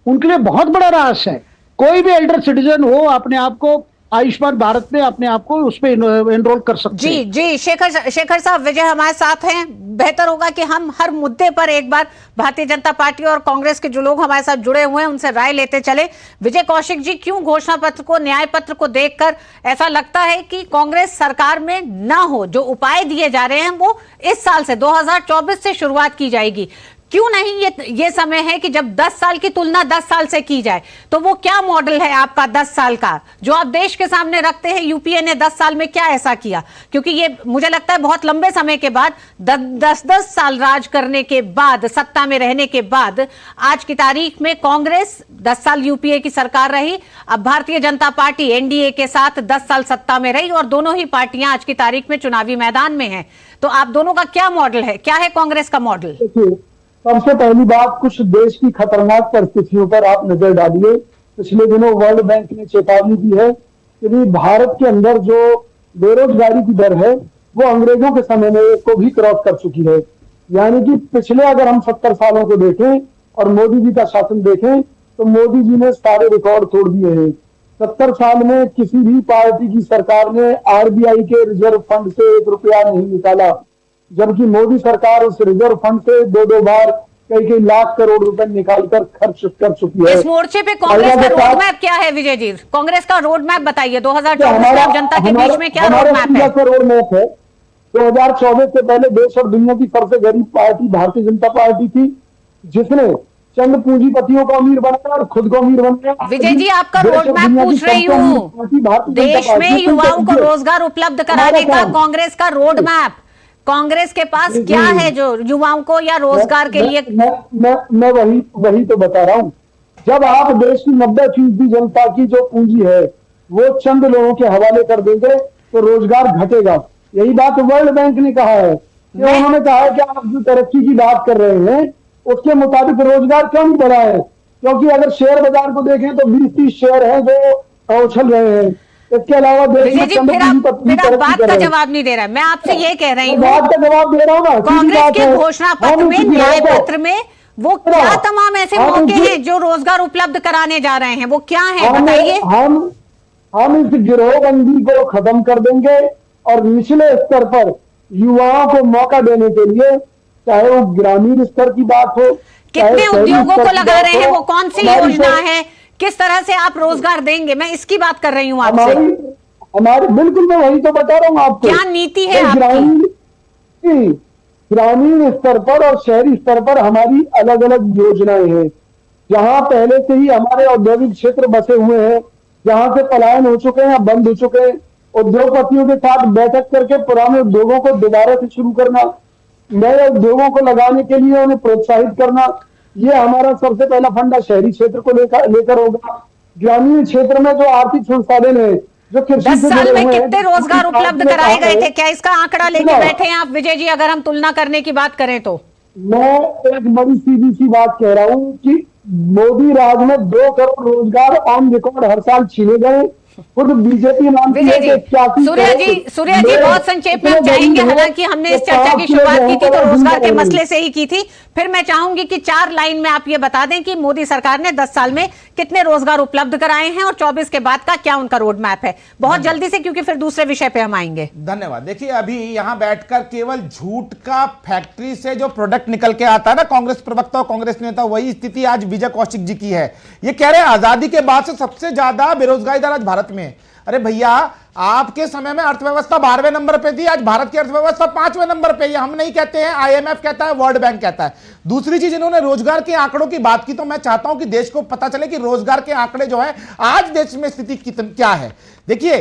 S11: उनके लिए बहुत बड़ा रास है। कोई भी एल्डर सिटीजन हो अपने आप को आयुष्मान भारत में अपने आप को उसमें एनरोल कर सकते हैं।
S1: जी शेखर साहब, विजय हमारे साथ हैं। बेहतर होगा कि हम हर मुद्दे पर एक बार भारतीय जनता पार्टी और कांग्रेस के जो लोग हमारे साथ जुड़े हुए हैं उनसे राय लेते चले। विजय कौशिक जी, क्यों घोषणा पत्र को, न्याय पत्र को देखकर ऐसा लगता है कि कांग्रेस सरकार में ना हो? जो उपाय दिए जा रहे हैं वो इस साल से 2024 से शुरुआत की जाएगी, क्यों नहीं ये समय है कि जब 10 साल की तुलना 10 साल से की जाए? तो वो क्या मॉडल है आपका 10 साल का जो आप देश के सामने रखते हैं? यूपीए ने 10 साल में क्या ऐसा किया? क्योंकि ये मुझे लगता है बहुत लंबे समय के बाद 10 साल राज करने के बाद, सत्ता में रहने के बाद आज की तारीख में कांग्रेस 10 साल यूपीए की सरकार रही, अब भारतीय जनता पार्टी एनडीए के साथ 10 साल सत्ता में रही और दोनों ही पार्टियां आज की तारीख में चुनावी मैदान में हैं। तो आप दोनों का क्या मॉडल है, क्या है कांग्रेस का मॉडल?
S11: सबसे पहली बात, कुछ देश की खतरनाक परिस्थितियों पर आप नजर डालिए। पिछले दिनों वर्ल्ड बैंक ने चेतावनी दी है कि भारत के अंदर जो बेरोजगारी की दर है वो अंग्रेजों के समय में को भी क्रॉस कर चुकी है। यानी कि पिछले अगर हम 70 सालों को देखें और मोदी जी का शासन देखें तो मोदी जी ने सारे रिकॉर्ड तोड़ दिए हैं। 70 साल में किसी भी पार्टी की सरकार ने आरबीआई के रिजर्व फंड से 1 रुपया नहीं निकाला, जबकि मोदी सरकार उस रिजर्व फंड से 2 बार कई लाख करोड़ रुपए निकालकर खर्च कर चुकी है।
S1: इस मोर्चे पे कांग्रेस का रोड मैप क्या है विजय जी? कांग्रेस का रोड मैप बताइए 2024 में जनता के बीच में क्या रोड मैप है?
S11: रोड मैप है 2024 से पहले देश और दुनिया की सबसे गरीब पार्टी भारतीय जनता पार्टी थी, जिसने चंद पूंजीपतियों को अमीर बनाया और खुद को अमीर बनाया।
S1: विजय जी, आपका रोड मैप पूछ रही हूँ। देश में युवाओं को रोजगार उपलब्ध कराने का कांग्रेस का रोड मैप, कांग्रेस के पास क्या है जो युवाओं को या रोजगार के लिए?
S11: मैं वही तो बता रहा हूँ। जब आप देश की 90% जनता की जो पूंजी है वो चंद लोगों के हवाले कर देंगे तो रोजगार घटेगा। यही बात वर्ल्ड बैंक ने कहा है कि उन्होंने कहा है कि आप जो तरक्की की बात कर रहे हैं उसके मुताबिक रोजगार क्यों नहीं बढ़ा है? क्योंकि अगर शेयर बाजार को देखें तो 20-30 शेयर हैं जो उछल रहे हैं। इसके अलावा
S1: विजय जी, फिर आप बात का जवाब नहीं दे रहा है। मैं आपसे ये कह रही हूँ,
S11: बात का जवाब दे रहा हूँ ना।
S1: कांग्रेस के घोषणा पत्र में, न्याय पत्र में वो क्या तमाम ऐसे मौके हैं जो रोजगार उपलब्ध कराने जा रहे हैं, वो क्या है बताइए?
S11: हम इस गिरोहबंदी को खत्म कर देंगे और निचले स्तर पर युवाओं को मौका देने के लिए, चाहे वो ग्रामीण स्तर की बात हो,
S1: कितने उद्योगों को लगा रहे हैं, वो कौन सी योजना है, किस तरह से आप रोजगार देंगे, मैं इसकी बात कर रही हूँ आपसे।
S11: हमारी बिल्कुल, मैं वही तो बता रहा हूँ आपको।
S1: क्या नीति है आपकी?
S11: ग्रामीण स्तर पर और शहरी स्तर पर हमारी अलग अलग योजनाएं हैं। जहां पहले से ही हमारे औद्योगिक क्षेत्र बसे हुए हैं, जहां से पलायन हो चुके हैं या बंद हो चुके हैं, उद्योगपतियों के साथ बैठक करके पुराने उद्योगों को दोबारा से शुरू करना, नए उद्योगों को लगाने के लिए उन्हें प्रोत्साहित करना, ये हमारा सबसे पहला फंडा शहरी क्षेत्र को लेकर होगा। ग्रामीण क्षेत्र में जो आर्थिक संसाधन है, जो कृषि
S1: 10 साल में कितने रोजगार उपलब्ध कराए गए थे, क्या इसका आंकड़ा लेके बैठे हैं आप विजय जी, अगर हम तुलना करने की बात करें तो?
S11: मैं एक बड़ी सीधी सी बात कह रहा हूँ कि मोदी राज में 2 करोड़ रोजगार ऑन रिकॉर्ड हर साल छीने गए। खुद बीजेपी मानती है कि
S1: सूर्या जी बहुत संक्षेप में चाहेंगे, हालांकि हमने इस चर्चा की शुरुआत की थी तो रोजगार के मसले से ही की थी। फिर मैं चाहूंगी कि 4 लाइन में आप ये बता दें कि मोदी सरकार ने 10 साल में कितने रोजगार उपलब्ध कराए हैं और 24 के बाद का क्या उनका रोड मैप है, बहुत जल्दी से, क्योंकि फिर दूसरे विषय पे हम आएंगे।
S10: धन्यवाद। देखिए, अभी यहां बैठकर केवल झूठ का फैक्ट्री से जो प्रोडक्ट निकल के आता है ना, कांग्रेस प्रवक्ता और कांग्रेस नेता, वही स्थिति आज विजय कौशिक जी की है। ये कह रहे हैं आजादी के बाद से सबसे ज्यादा बेरोजगारी दर आज भारत में। अरे भैया, आपके समय में अर्थव्यवस्था 12वें नंबर पे थी, आज भारत की अर्थव्यवस्था 5वें नंबर पे। हम नहीं कहते हैं, आईएमएफ कहता है, वर्ल्ड बैंक कहता है। दूसरी चीज, इन्होंने रोजगार के आंकड़ों की बात की, तो मैं चाहता हूं कि देश को पता चले कि रोजगार के आंकड़े जो है आज देश में स्थिति क्या है। देखिए,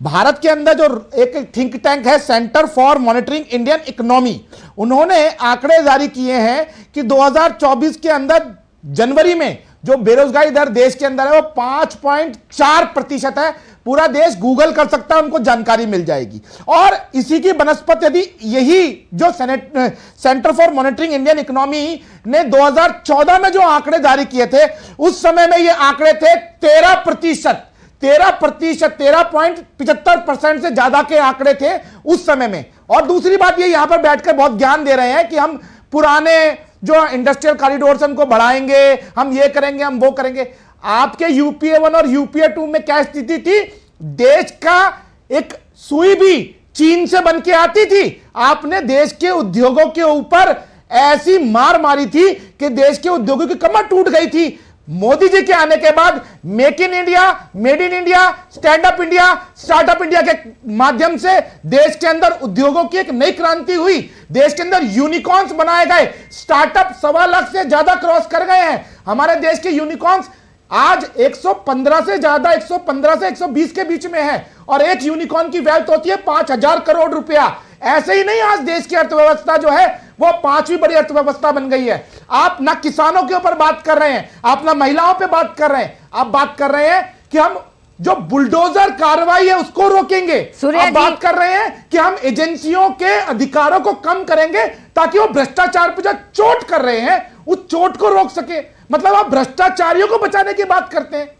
S10: भारत के अंदर जो एक थिंक टैंक है, centre for monitoring Indian economy, उन्होंने आंकड़े जारी किए हैं कि 2024 के अंदर जनवरी में जो बेरोजगारी दर देश के अंदर है वो 5.4% है। पूरा देश गूगल कर सकता है, उनको जानकारी मिल जाएगी। और इसी की बनस्पत यदि यही जो centre for monitoring Indian economy ने 2014 में जो आंकड़े जारी किए थे, उस समय में ये आंकड़े थे 13%, 13.75% से ज्यादा के आंकड़े थे उस समय में। और दूसरी बात ये यहां पर बैठकर बहुत ज्ञान दे रहे हैं कि हम पुराने जो इंडस्ट्रियल कॉरिडोर से उनको बढ़ाएंगे, हम ये करेंगे, हम वो करेंगे। आपके यूपीए 1 और यूपीए 2 में क्या स्थिति थी? देश का एक सुई भी चीन से बन के आती थी। आपने देश के उद्योगों के ऊपर ऐसी मार मारी थी कि देश के उद्योगों की कमर टूट गई थी। मोदी जी के आने के बाद make in India, made in India, stand up India, startup India के माध्यम से देश के अंदर उद्योगों की एक नई क्रांति हुई। देश के अंदर यूनिकॉर्न्स बनाए गए, स्टार्टअप 1.25 लाख से ज्यादा क्रॉस कर गए हैं। हमारे देश के यूनिकॉर्न्स आज 115 से ज्यादा, 115 से 120 के बीच में है। और एक यूनिकॉर्न की वैल्थ होती है 5,000 करोड़ रुपया। ऐसे ही नहीं, आज देश की अर्थव्यवस्था जो है वो 5वीं बड़ी अर्थव्यवस्था बन गई है। आप ना किसानों के ऊपर बात कर रहे हैं, आप ना महिलाओं पे बात कर रहे हैं, आप बात कर रहे हैं कि हम जो बुलडोजर कार्रवाई है उसको रोकेंगे। आप बात कर रहे हैं कि हम एजेंसियों के अधिकारों को कम करेंगे ताकि वो भ्रष्टाचार पर जो चोट कर रहे हैं उस चोट को रोक सके। मतलब आप भ्रष्टाचारियों को बचाने की बात करते हैं।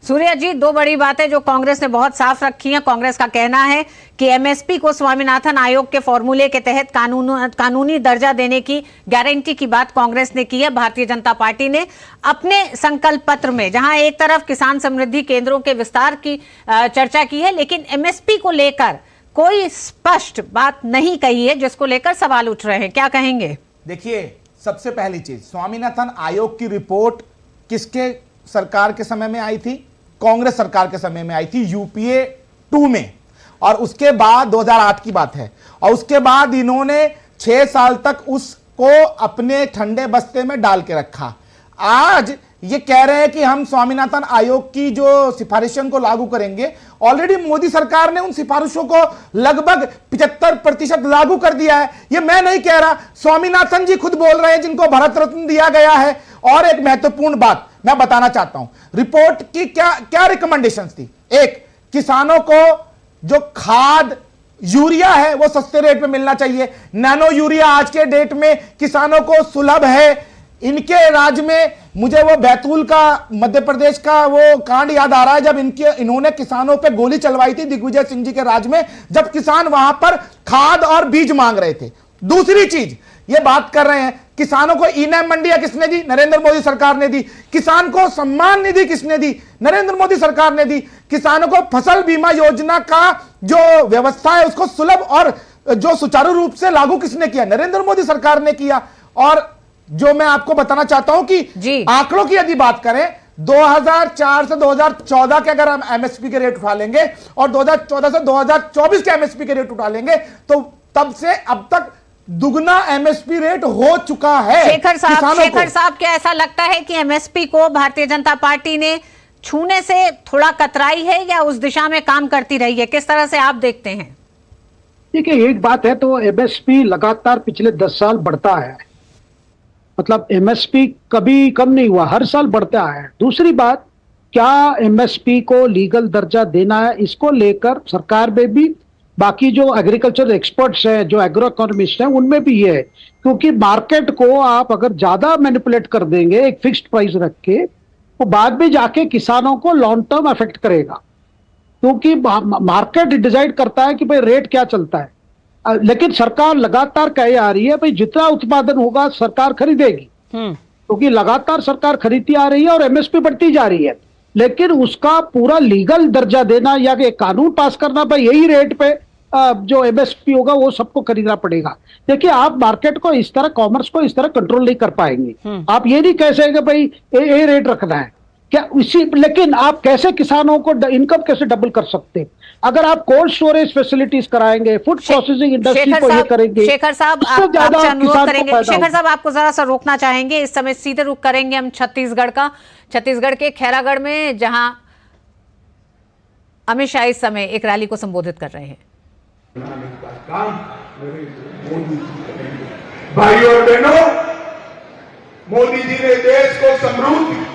S1: सूर्या जी, दो बड़ी बातें जो कांग्रेस ने बहुत साफ रखी हैं। कांग्रेस का कहना है कि एमएसपी को स्वामीनाथन आयोग के फॉर्मूले के तहत कानूनी दर्जा देने की गारंटी की बात कांग्रेस ने की है। भारतीय जनता पार्टी ने अपने संकल्प पत्र में जहां एक तरफ किसान समृद्धि केंद्रों के विस्तार की चर्चा की है, लेकिन एमएसपी को लेकर कोई स्पष्ट बात नहीं कही है, जिसको लेकर सवाल उठ रहे हैं। क्या कहेंगे?
S10: देखिए, सबसे पहली चीज, स्वामीनाथन आयोग की रिपोर्ट किसके सरकार के समय में आई थी? कांग्रेस सरकार के समय में आई थी, यूपीए 2 में। और उसके बाद 2008 की बात है। और उसके बाद इन्होंने 6 साल तक उसको अपने ठंडे बस्ते में डाल के रखा। आज ये कह रहे हैं कि हम स्वामीनाथन आयोग की जो सिफारिशों को लागू करेंगे। ऑलरेडी मोदी सरकार ने उन सिफारिशों को लगभग 75% लागू कर दिया है। ये मैं नहीं कह रहा, स्वामीनाथन जी खुद बोल रहे हैं, जिनको भारत रत्न दिया गया है। और एक महत्वपूर्ण बात मैं बताना चाहता हूं, रिपोर्ट की क्या रिकमेंडेशंस थी? एक, किसानों को जो खाद यूरिया है वो सस्ते रेट पे मिलना चाहिए। नैनो यूरिया आज के डेट में किसानों को सुलभ है। इनके राज्य में मुझे वो बैतूल का, मध्य प्रदेश का वो कांड याद आ रहा है, जब इन्होंने किसानों पे गोली चलवाई थी दिग्विजय सिंह जी के राज्य में, जब किसान वहां पर खाद और बीज मांग रहे थे। दूसरी चीज ये बात कर रहे हैं, किसानों को ई-नैम मंडियां किसने दी? नरेंद्र मोदी सरकार ने दी। किसान को सम्मान निधि किसने दी? नरेंद्र मोदी सरकार ने दी। किसानों को फसल बीमा योजना का जो व्यवस्था है उसको सुलभ और जो सुचारू रूप से लागू किसने किया? नरेंद्र मोदी सरकार ने किया। और जो मैं आपको बताना चाहता हूं कि आंकड़ों की यदि बात करें, 2004 से 2014 के अगर हम एमएसपी के रेट उठा लेंगे और 2014 से 2024 के एमएसपी के रेट उठा लेंगे तो तब से अब तक दुगना एमएसपी रेट हो चुका है।
S1: शेखर साहब, क्या ऐसा लगता है कि एमएसपी को भारतीय जनता पार्टी ने छूने से थोड़ा कतराई है या उस दिशा में काम करती रही है? किस तरह से आप देखते हैं?
S11: देखिए, एक बात है तो एमएसपी लगातार पिछले 10 साल बढ़ता है। मतलब एमएसपी कभी कम नहीं हुआ, हर साल बढ़ता है। दूसरी बात, क्या एमएसपी को लीगल दर्जा देना है, इसको लेकर सरकार में भी, बाकी जो एग्रीकल्चर एक्सपर्ट्स हैं, जो एग्रो इकोनॉमिस्ट हैं, उनमें भी ये है। क्योंकि मार्केट को आप अगर ज्यादा मैनिपुलेट कर देंगे एक फिक्स्ड प्राइस रख के, तो बाद में जाके किसानों को लॉन्ग टर्म अफेक्ट करेगा। क्योंकि मार्केट डिसाइड करता है कि भाई रेट क्या चलता है। लेकिन सरकार लगातार कहे आ रही है भाई जितना उत्पादन होगा सरकार खरीदेगी, क्योंकि लगातार सरकार खरीदती आ रही है और एमएसपी बढ़ती जा रही है। लेकिन उसका पूरा लीगल दर्जा देना या एक कानून पास करना, भाई यही रेट पे जो एमएसपी होगा वो सबको खरीदना पड़ेगा। देखिए, आप मार्केट को इस तरह, कॉमर्स को इस तरह कंट्रोल नहीं कर पाएंगे। आप ये नहीं कह सकेंगे भाई ये रेट रखना है क्या इसी। लेकिन आप कैसे किसानों को इनकम कैसे डबल कर सकते हैं? अगर आप कोल्ड स्टोरेज फैसिलिटीज कराएंगे, फूड प्रोसेसिंग इंडस्ट्री को ये करेंगे।
S1: शेखर साहब, आपसे अनुरोध करेंगे, शेखर साहब आपको जरा सा रोकना चाहेंगे। इस समय सीधे रुख करेंगे हम छत्तीसगढ़ का, छत्तीसगढ़ के खैरागढ़ में, जहां अमित शाह इस समय एक रैली को संबोधित कर रहे हैं।
S12: भाई और बहनों, मोदी जी ने देश को समृद्ध किया,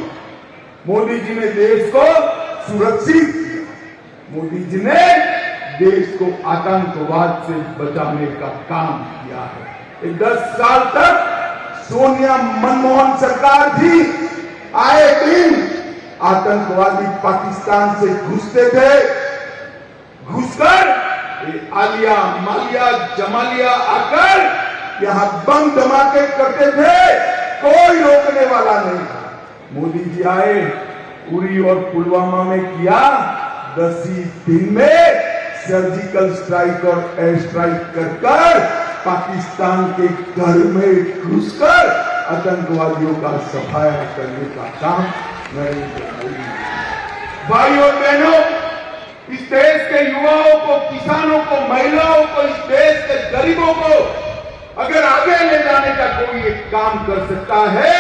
S12: मोदी जी ने देश को सुरक्षित किया। मोदी जी ने देश को आतंकवाद से बचाने का काम किया है। 10 साल तक सोनिया मनमोहन सरकार थी, आए दिन आतंकवादी पाकिस्तान से घुसते थे, घुसकर आलिया मालिया जमालिया आकर यहां बम धमाके करते थे, कोई रोकने वाला नहीं था। मोदी जी आए, उरी और पुलवामा में किया, 10 ही दिन में सर्जिकल स्ट्राइक और एयर स्ट्राइक कर पाकिस्तान के घर में घुसकर आतंकवादियों का सफाया करने का काम नरेंद्र मोदी। भाइयों और बहनों, इस देश के युवाओं को, किसानों को, महिलाओं को, इस देश के गरीबों को अगर आगे ले जाने का कोई एक काम कर सकता है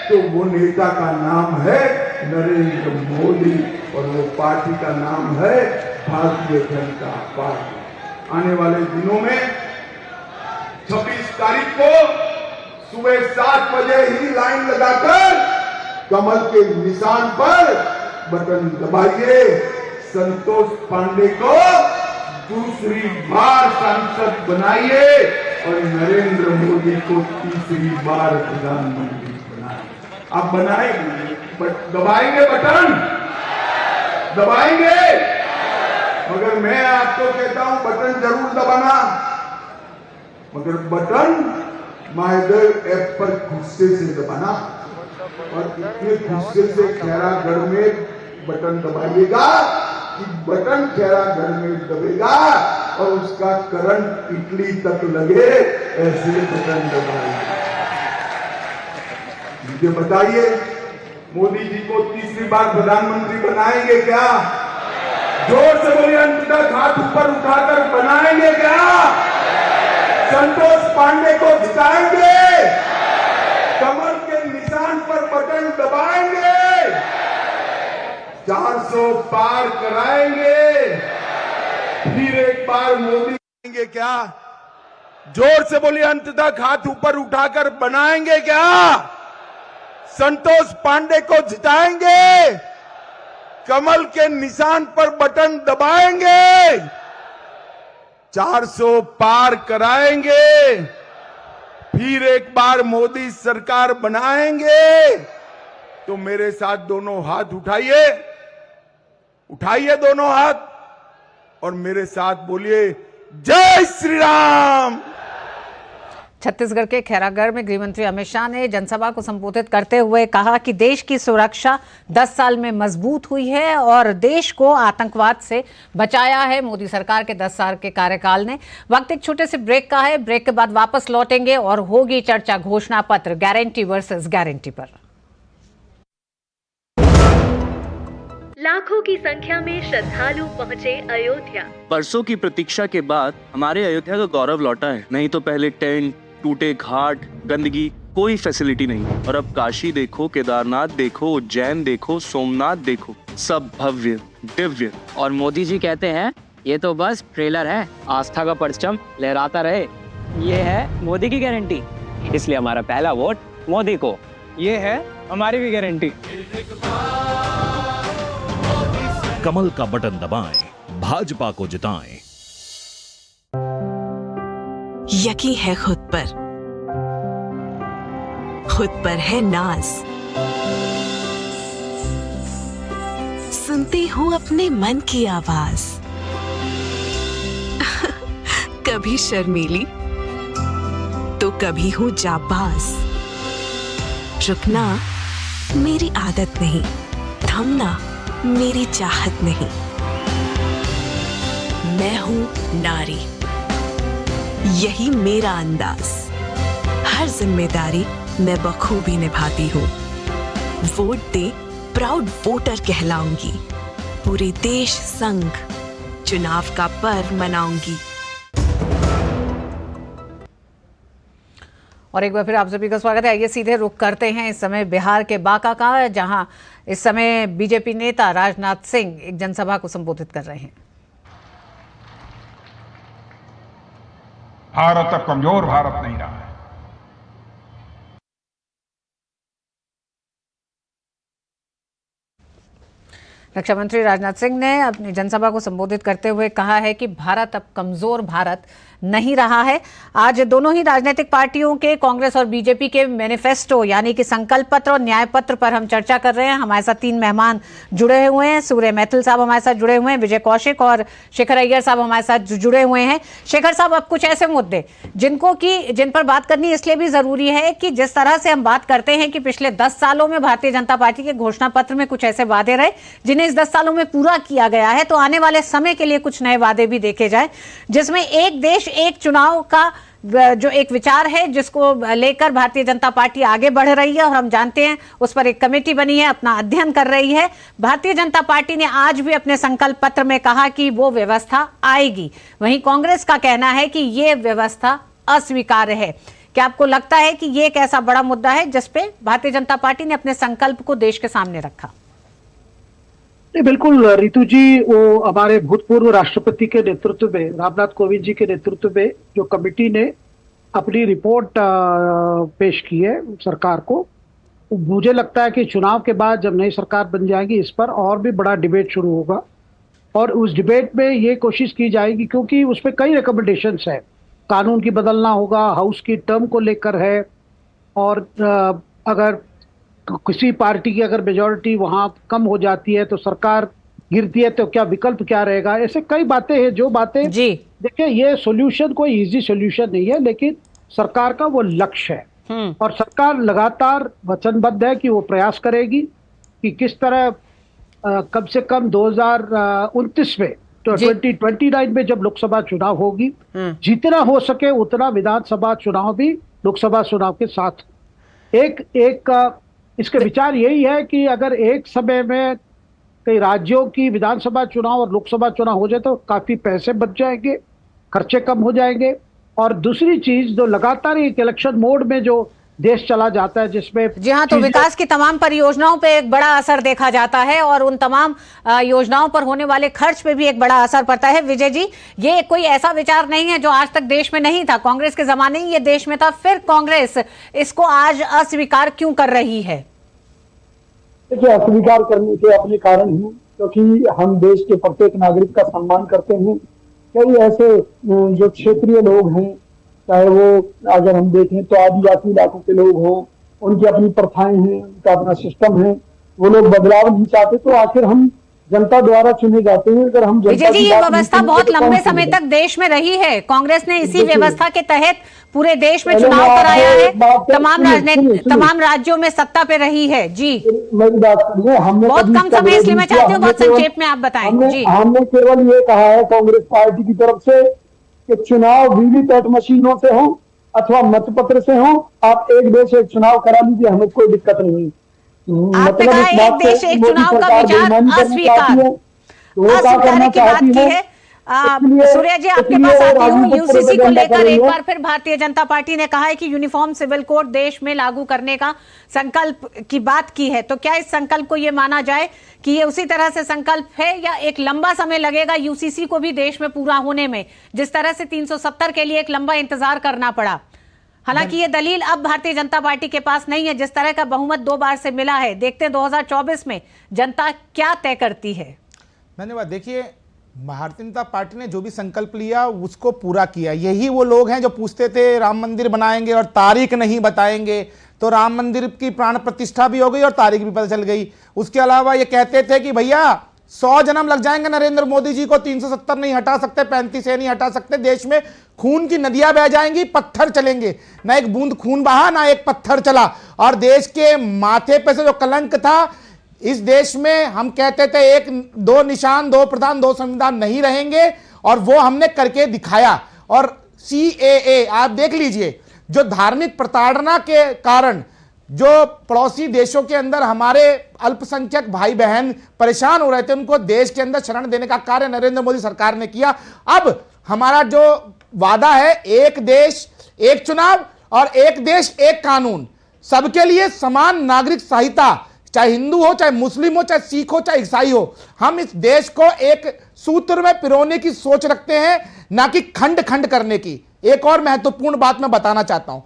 S12: तो वो नेता का नाम है नरेंद्र मोदी और वो पार्टी का नाम है भारतीय जनता पार्टी। आने वाले दिनों में 26 तारीख को सुबह 7 बजे ही लाइन लगाकर कमल के निशान पर बटन दबाइए। संतोष पांडे को दूसरी बार सांसद बनाइए और नरेंद्र मोदी को तीसरी बार प्रधानमंत्री बनाइए। आप बनाएंगे, दबाएंगे बटन, दबाएंगे। मगर मैं आपको कहता हूं बटन जरूर दबाना, मगर बटन मायदेव ऐप पर गुस्से से दबाना और इतने गुस्से से खैरागढ़ में बटन दबाइएगा कि बटन खैरागढ़ में दबेगा और उसका करंट इटली तक लगे, ऐसे बटन दबाइए। मुझे बताइए, मोदी जी को तीसरी बार प्रधानमंत्री बनाएंगे क्या? जोर से बोलिए, अंत तक हाथ ऊपर उठाकर बनाएंगे क्या? संतोष पांडे को जिताएंगे, कमल के निशान पर बटन दबाएंगे, 400 पार कराएंगे, फिर एक बार मोदी करेंगे क्या? जोर से बोलिए, अंत तक हाथ ऊपर उठाकर बनाएंगे क्या? संतोष पांडे को जिताएंगे, कमल के निशान पर बटन दबाएंगे, 400 पार कराएंगे, फिर एक बार मोदी सरकार बनाएंगे। तो मेरे साथ दोनों हाथ उठाइए, उठाइए दोनों हाथ और मेरे साथ बोलिए, जय श्री राम।
S1: छत्तीसगढ़ के खैरागढ़ में गृहमंत्री अमित शाह ने जनसभा को संबोधित करते हुए कहा कि देश की सुरक्षा 10 साल में मजबूत हुई है और देश को आतंकवाद से बचाया है मोदी सरकार के 10 साल के कार्यकाल ने। वक्त एक छोटे से ब्रेक का है, ब्रेक के बाद वापस लौटेंगे और होगी चर्चा घोषणा पत्र गारंटी वर्सेस गारंटी पर।
S13: लाखों की संख्या में श्रद्धालु पहुंचे अयोध्या।
S14: बरसों की प्रतीक्षा के बाद हमारे अयोध्या का गौरव लौटा है। नहीं तो पहले टेंट, टूटे घाट, गंदगी, कोई फैसिलिटी नहीं। और अब काशी देखो, केदारनाथ देखो, उज्जैन देखो, सोमनाथ देखो, सब भव्य दिव्य।
S15: और मोदी जी कहते हैं ये तो बस ट्रेलर है, आस्था का परचम लहराता रहे। ये है मोदी की गारंटी, इसलिए हमारा पहला वोट मोदी को। ये है हमारी भी गारंटी।
S16: कमल का बटन दबाएं, भाजपा को जिताएं।
S17: यकीन है खुद पर है नाज। सुनती हूँ अपने मन की आवाज। कभी शर्मीली तो कभी हूँ जाबाज। रुकना मेरी आदत नहीं, थमना मेरी चाहत नहीं। मैं हूँ नारी, यही मेरा अंदाज। हर जिम्मेदारी मैं बखूबी निभाती हूँ। वोट दे, प्राउड वोटर कहलाऊंगी। पूरे देश संग चुनाव का पर्व मनाऊंगी।
S1: और एक बार फिर आप सभी का स्वागत है। आइए सीधे रुख करते हैं इस समय बिहार के बांका का, जहां इस समय बीजेपी नेता राजनाथ सिंह एक जनसभा को संबोधित कर रहे हैं।
S18: भारत अब कमजोर भारत नहीं रहा है।
S1: रक्षा मंत्री राजनाथ सिंह ने अपनी जनसभा को संबोधित करते हुए कहा है कि भारत अब कमजोर भारत नहीं रहा है। आज दोनों ही राजनीतिक पार्टियों के, कांग्रेस और बीजेपी के मैनिफेस्टो यानी कि संकल्प पत्र और न्याय पत्र पर हम चर्चा कर रहे हैं। हमारे साथ 3 मेहमान जुड़े हुए हैं। सूर्य मैथिल साहब हमारे साथ जुड़े हुए हैं, विजय कौशिक और शेखर अय्यर साहब हमारे साथ जुड़े हुए हैं। शेखर साहब, अब कुछ ऐसे मुद्दे जिन पर बात करनी इसलिए भी जरूरी है कि जिस तरह से हम बात करते हैं कि पिछले 10 सालों में भारतीय जनता पार्टी के घोषणा पत्र में कुछ ऐसे वादे रहे जिन्हें इस 10 सालों में पूरा किया गया है, तो आने वाले समय के लिए कुछ नए वादे भी देखे जाए, जिसमें एक देश एक चुनाव का जो एक विचार है जिसको लेकर भारतीय जनता पार्टी आगे बढ़ रही है और हम जानते हैं उस पर एक कमेटी बनी है, अपना अध्ययन कर रही है। भारतीय जनता पार्टी ने आज भी अपने संकल्प पत्र में कहा कि वो व्यवस्था आएगी। वहीं कांग्रेस का कहना है कि ये व्यवस्था अस्वीकार्य है। क्या आपको लगता है कि ये एक ऐसा बड़ा मुद्दा है जिसपे भारतीय जनता पार्टी ने अपने संकल्प को देश के सामने रखा?
S11: नहीं, बिल्कुल रितु जी, वो हमारे भूतपूर्व राष्ट्रपति के नेतृत्व में, रामनाथ कोविंद जी के नेतृत्व में जो कमेटी ने अपनी रिपोर्ट पेश की है सरकार को, मुझे लगता है कि चुनाव के बाद जब नई सरकार बन जाएगी इस पर और भी बड़ा डिबेट शुरू होगा और उस डिबेट में ये कोशिश की जाएगी, क्योंकि उसमें कई रिकमेंडेशंस है। कानून की बदलना होगा, हाउस की टर्म को लेकर है, और अगर किसी पार्टी की अगर मेजॉरिटी वहां कम हो जाती है तो सरकार गिरती है तो क्या विकल्प क्या रहेगा, ऐसे कई बातें हैं जो बातें जी देखिए, ये सॉल्यूशन कोई इजी सॉल्यूशन नहीं है, लेकिन सरकार का वो लक्ष्य है और सरकार लगातार वचनबद्ध है कि वो प्रयास करेगी कि किस तरह कम से कम 2029 में तो 2029 में जब लोकसभा चुनाव होगी, जितना हो सके उतना विधानसभा चुनाव भी लोकसभा चुनाव के साथ एक इसके विचार यही है कि अगर एक समय में कई राज्यों की विधानसभा चुनाव और लोकसभा चुनाव हो जाए तो काफी पैसे बच जाएंगे, खर्चे कम हो जाएंगे। और दूसरी चीज, जो लगातार एक इलेक्शन मोड में जो देश चला जाता है जिसमें
S1: जी हाँ, तो विकास की तमाम परियोजनाओं पे एक बड़ा असर देखा जाता है और उन तमाम योजनाओं पर होने वाले खर्च पे भी एक बड़ा असर पड़ता है। विजय जी, ये कोई ऐसा विचार नहीं है जो आज तक देश में नहीं था, कांग्रेस के जमाने ही ये देश में था, फिर कांग्रेस इसको आज अस्वीकार क्यों कर रही है?
S11: देखिए, अस्वीकार करने के अपने कारण हैं, क्योंकि हम देश के प्रत्येक नागरिक का सम्मान करते हैं। कई ऐसे जो क्षेत्रीय लोग हैं, चाहे वो अगर हम देखें तो आदिवासी इलाकों के लोग हों, उनकी अपनी प्रथाएं हैं, उनका अपना सिस्टम है, वो लोग बदलाव नहीं चाहते, तो आखिर हम जनता द्वारा चुने जाते हैं। अगर हम
S1: विजय जी, ये व्यवस्था बहुत लंबे समय तक देश में रही है, कांग्रेस ने इसी व्यवस्था के तहत पूरे देश में चुनाव कराया है, तमाम राज्यों में सत्ता पे रही है। जी,
S11: मेरी बात सुनिए, हमने
S1: बहुत कम समय, इसलिए मैं चाहती हूँ बहुत संक्षेप में आप बताएं। जी,
S11: हमने केवल ये कहा है कांग्रेस पार्टी की तरफ से कि चुनाव वीवीपैट मशीनों से हो अथवा मतपत्र से हो, आप एक देश एक चुनाव करा लीजिए, हमें कोई दिक्कत नहीं।
S1: आपने कहा एक देश एक चुनाव का विचार अस्वीकार की बात की है। सूर्य जी, आपके पास आती हूँ। यूसीसी को लेकर एक बार फिर भारतीय जनता पार्टी ने कहा है कि यूनिफॉर्म सिविल कोड देश में लागू करने का संकल्प की बात की है, तो क्या इस संकल्प को ये माना जाए कि ये उसी तरह से संकल्प है या एक लंबा समय लगेगा यूसीसी को भी देश में पूरा होने में, जिस तरह से 370 के लिए एक लंबा इंतजार करना पड़ा? हालांकि ये दलील अब भारतीय जनता पार्टी के पास नहीं है, जिस तरह का बहुमत 2 बार से मिला है। देखते हैं 2024 में जनता क्या तय करती है।
S10: धन्यवाद। देखिए, भारतीय जनता पार्टी ने जो भी संकल्प लिया उसको पूरा किया। यही वो लोग हैं जो पूछते थे राम मंदिर बनाएंगे और तारीख नहीं बताएंगे, तो राम मंदिर की प्राण प्रतिष्ठा भी हो गई और तारीख भी पता चल गई। उसके अलावा ये कहते थे कि भैया 100 जन्म लग जाएंगे नरेंद्र मोदी जी को, 370 नहीं हटा सकते, 35 नहीं हटा सकते, देश में खून की नदियां बह जाएंगी, पत्थर चलेंगे, ना एक बूंद खून बहा ना एक पत्थर चला, और देश के माथे पे से जो कलंक था, इस देश में हम कहते थे 1 2 निशान 2 प्रधान 2 संविधान नहीं रहेंगे, और वो हमने करके दिखाया। और CAA आप देख लीजिए, जो धार्मिक प्रताड़ना के कारण जो पड़ोसी देशों के अंदर हमारे अल्पसंख्यक भाई बहन परेशान हो रहे थे, उनको देश के अंदर शरण देने का कार्य नरेंद्र मोदी सरकार ने किया। अब हमारा जो वादा है, एक देश एक चुनाव और एक देश एक कानून, सबके लिए समान नागरिक संहिता, चाहे हिंदू हो, चाहे मुस्लिम हो, चाहे सिख हो, चाहे ईसाई हो, हम इस देश को एक सूत्र में पिरोने की सोच रखते हैं, ना कि खंड खंड करने की। एक और महत्वपूर्ण बात मैं बताना चाहता हूं,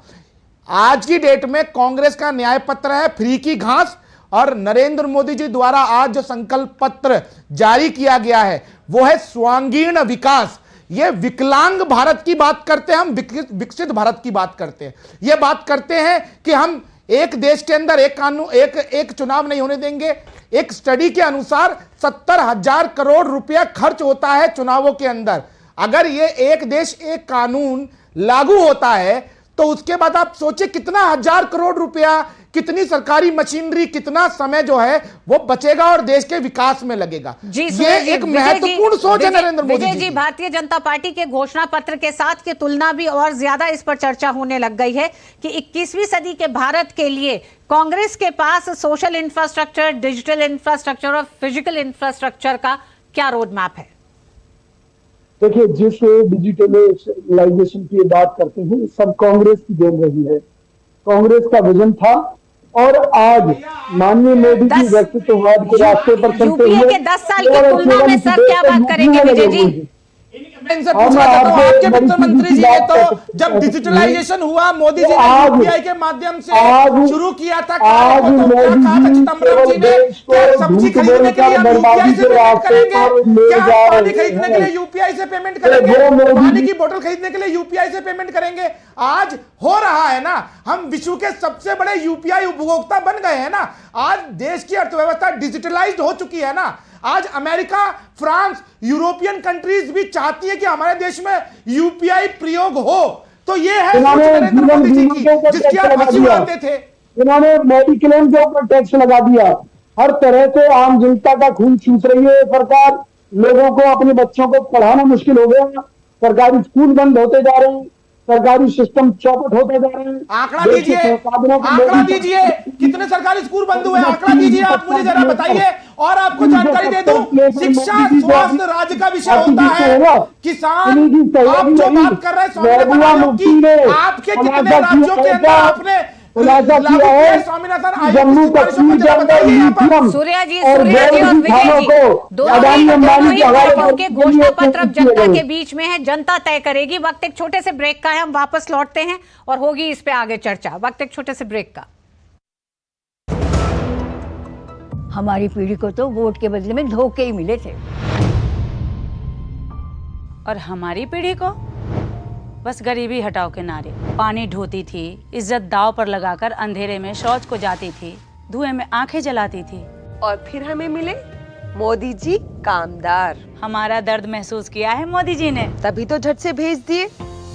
S10: आज की डेट में कांग्रेस का न्याय पत्र है फ्री की घास, और नरेंद्र मोदी जी द्वारा आज जो संकल्प पत्र जारी किया गया है वो है स्वांगीण विकास। ये विकलांग भारत की बात करते हैं, हम विकसित भारत की बात करते हैं। ये बात करते हैं कि हम एक देश के अंदर एक कानून एक चुनाव नहीं होने देंगे। एक स्टडी के अनुसार 70,000 करोड़ रुपया खर्च होता है चुनावों के अंदर। अगर ये एक देश एक कानून लागू होता है तो उसके बाद आप सोचिए कितना 1,000 करोड़ रुपया, कितनी सरकारी मशीनरी, कितना समय जो है वो बचेगा और देश के विकास में लगेगा। ये एक महत्वपूर्ण सोच है नरेंद्र मोदी जी।
S1: भारतीय जनता पार्टी के घोषणा पत्र के साथ की तुलना भी और ज्यादा इस पर चर्चा होने लग गई है कि 21वीं सदी के भारत के लिए कांग्रेस के पास सोशल इंफ्रास्ट्रक्चर, डिजिटल इंफ्रास्ट्रक्चर और फिजिकल इंफ्रास्ट्रक्चर का क्या रोड मैप है?
S11: देखिए, जिस डिजिटलाइजेशन की बात करते हैं सब कांग्रेस की देन रही है। कांग्रेस का विजन था और आज माननीय मोदी जी व्यक्तित्ववाद के रास्ते पर चलते हुए
S1: के 10 साल की तुलना में सर क्या बात करेंगे विजय जी?
S10: आपके वित्त मंत्री जी ने तो जब डिजिटलाइजेशन हुआ मोदी जी ने यूपीआई के माध्यम से शुरू किया था, चिदम्बरम जी ने क्या सब्जी खरीदने के लिए यूपीआई से पेमेंट करेंगे? क्या पानी खरीदने के लिए यूपीआई से पेमेंट करेंगे? पानी की बोतल खरीदने के लिए यूपीआई से पेमेंट करेंगे? आज हो रहा है ना, हम विश्व के सबसे बड़े यूपीआई उपभोक्ता बन गए हैं ना। आज देश की अर्थव्यवस्था डिजिटलाइज्ड हो चुकी है ना। आज अमेरिका, फ्रांस, यूरोपियन कंट्रीज भी चाहती है कि हमारे देश में यूपीआई प्रयोग हो। तो ये है नरेंद्र मोदी जी की, जिसकी आप हंसी उड़ाते थे।
S11: इन्होंने मेडिक्लेम के ऊपर टैक्स लगा दिया। हर तरह से आम जनता का खून चूस रही है सरकार। लोगों को, अपने बच्चों को पढ़ाना मुश्किल हो गया। सरकारी स्कूल बंद होते जा रहे हैं, सरकारी सिस्टम चौपट होते जा रहे हैं।
S10: आंकड़ा दीजिए कितने सरकारी स्कूल बंद हुए, आंकड़ा दीजिए आप मुझे जरा बताइए। और आपको जानकारी दे दूं, शिक्षा, स्वास्थ्य राज्य का विषय होता है। किसान, आप जो बात कर रहे हैं स्वामीनाथन की, आपके कितने राज्यों के अंदर आपने स्वामीनाथन
S1: सूर्या जी और विजय जी दोनों के घोषणा पत्र अब जनता के बीच में है, जनता तय करेगी। वक्त एक छोटे से ब्रेक का है, हम वापस लौटते हैं और होगी इस पे आगे चर्चा। वक्त एक छोटे से ब्रेक का।
S19: हमारी पीढ़ी को तो वोट के बदले में धोखे ही मिले थे,
S20: और हमारी पीढ़ी को बस गरीबी हटाओ के नारे। पानी ढोती थी, इज्जत दाव पर लगाकर अंधेरे में शौच को जाती थी, धुएं में आंखें जलाती थी।
S21: और फिर हमें मिले मोदी जी कामदार।
S20: हमारा दर्द महसूस किया है मोदी जी ने,
S21: तभी तो झट से भेज दिए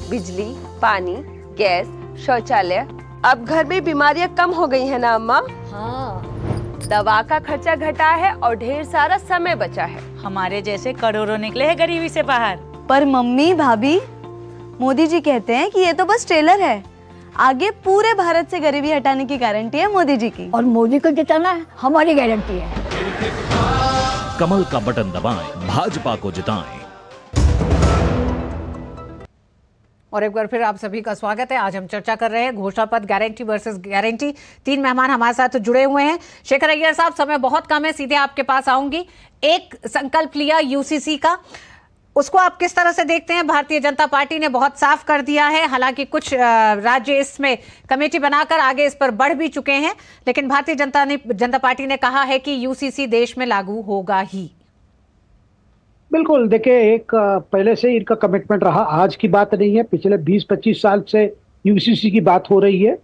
S21: बिजली, पानी, गैस, शौचालय। अब घर में बीमारियां कम हो गई है ना अम्मा?
S19: हाँ।
S21: दवा का खर्चा घटा है और ढेर सारा समय बचा है।
S20: हमारे जैसे करोड़ों निकले हैं गरीबी से बाहर।
S22: पर मम्मी, भाभी, मोदी जी कहते हैं कि ये तो बस ट्रेलर है, आगे पूरे भारत से गरीबी हटाने की गारंटी है मोदी जी की।
S19: और मोदी को जिताना हमारी गारंटी है।
S16: कमल का बटन दबाएं, भाजपा को जिताएं।
S1: और एक बार फिर आप सभी का स्वागत है। आज हम चर्चा कर रहे हैं घोषणा पत्र, गारंटी वर्सेस गारंटी। 3 मेहमान हमारे साथ जुड़े हुए हैं। शेखर अय्यर साहब, समय बहुत कम है, सीधे आपके पास आऊंगी। एक संकल्प लिया यूसीसी का, उसको आप किस तरह से देखते हैं? भारतीय जनता पार्टी ने बहुत साफ कर दिया है, हालांकि कुछ राज्य इसमें कमेटी बनाकर आगे इस पर बढ़ भी चुके हैं, लेकिन भारतीय जनता पार्टी ने कहा है कि यूसीसी देश में लागू होगा ही।
S23: बिल्कुल, देखिए, एक पहले से इनका कमिटमेंट रहा, आज की बात नहीं है। पिछले 20-25 साल से यूसीसी की बात हो रही है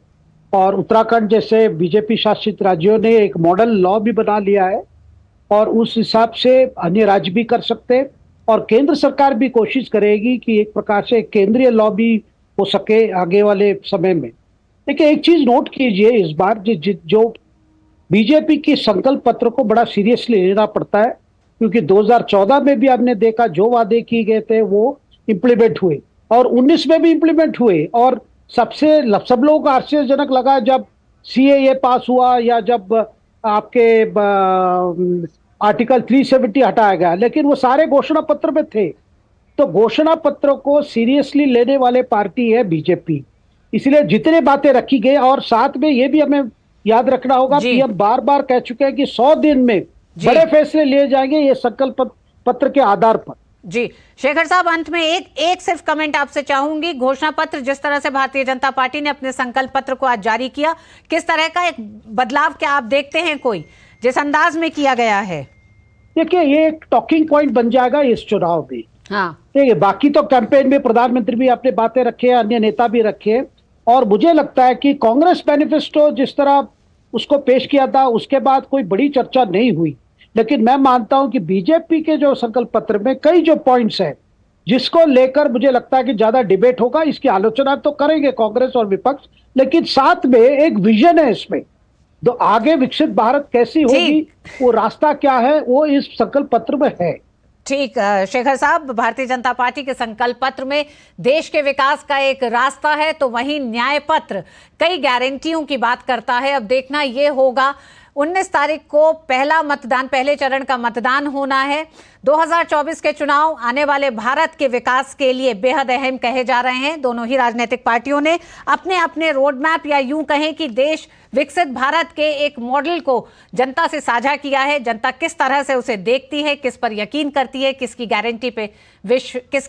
S23: और उत्तराखंड जैसे बीजेपी शासित राज्यों ने एक मॉडल लॉ भी बना लिया है और उस हिसाब से अन्य राज्य भी कर सकते हैं। और केंद्र सरकार भी कोशिश करेगी कि एक प्रकार से केंद्रीय लॉ भी हो सके आगे वाले समय में। देखिए, एक चीज नोट कीजिए, इस बार जो बीजेपी के संकल्प पत्र को बड़ा सीरियसली लेना पड़ता है, क्योंकि 2014 में भी आपने देखा जो वादे किए गए थे वो इम्प्लीमेंट हुए और 19 में भी इम्प्लीमेंट हुए। और सब लोगों को आश्चर्यजनक लगा जब सीएए पास हुआ या जब आपके आर्टिकल 370 हटाया गया, लेकिन वो सारे घोषणा पत्र में थे। तो घोषणा पत्रों को सीरियसली लेने वाले पार्टी है बीजेपी, इसलिए जितने बातें रखी गई। और साथ में ये भी हमें याद रखना होगा, पीएम बार कह चुके हैं कि 100 दिन में बड़े फैसले लिए जाएंगे ये संकल्प पत्र के आधार पर।
S1: जी शेखर साहब, अंत में एक सिर्फ कमेंट आपसे चाहूंगी। घोषणा पत्र जिस तरह से भारतीय जनता पार्टी ने अपने संकल्प पत्र को आज जारी किया, किस तरह का एक बदलाव क्या आप देखते हैं कोई, जिस अंदाज में किया गया है?
S23: देखिए, ये एक टॉकिंग पॉइंट बन जाएगा इस चुनाव में।
S1: हाँ,
S23: देखिए, बाकी तो कैंपेन में प्रधानमंत्री भी अपने बातें रखे, अन्य नेता भी रखे, और मुझे लगता है कि कांग्रेस मैनिफेस्टो जिस तरह उसको पेश किया था उसके बाद कोई बड़ी चर्चा नहीं हुई। लेकिन मैं मानता हूं कि बीजेपी के जो संकल्प पत्र में कई जो पॉइंट्स हैं जिसको लेकर मुझे लगता है कि ज्यादा डिबेट होगा, इसकी आलोचना तो करेंगे कांग्रेस और विपक्ष, लेकिन साथ में एक विजन है इसमें, तो आगे विकसित भारत कैसी होगी, वो रास्ता क्या है, वो इस संकल्प पत्र में है।
S1: ठीक शेखर साहब, भारतीय जनता पार्टी के संकल्प पत्र में देश के विकास का एक रास्ता है, तो वहीं न्याय पत्र कई गारंटियों की बात करता है। अब देखना ये होगा, 19 तारीख को पहला मतदान, पहले चरण का मतदान होना है। 2024 के चुनाव आने वाले भारत के विकास के लिए बेहद अहम कहे जा रहे हैं। दोनों ही राजनीतिक पार्टियों ने अपने अपने रोड मैप, या यूं कहें कि देश विकसित भारत के एक मॉडल को जनता से साझा किया है। जनता किस तरह से उसे देखती है, किस पर यकीन करती है, किसकी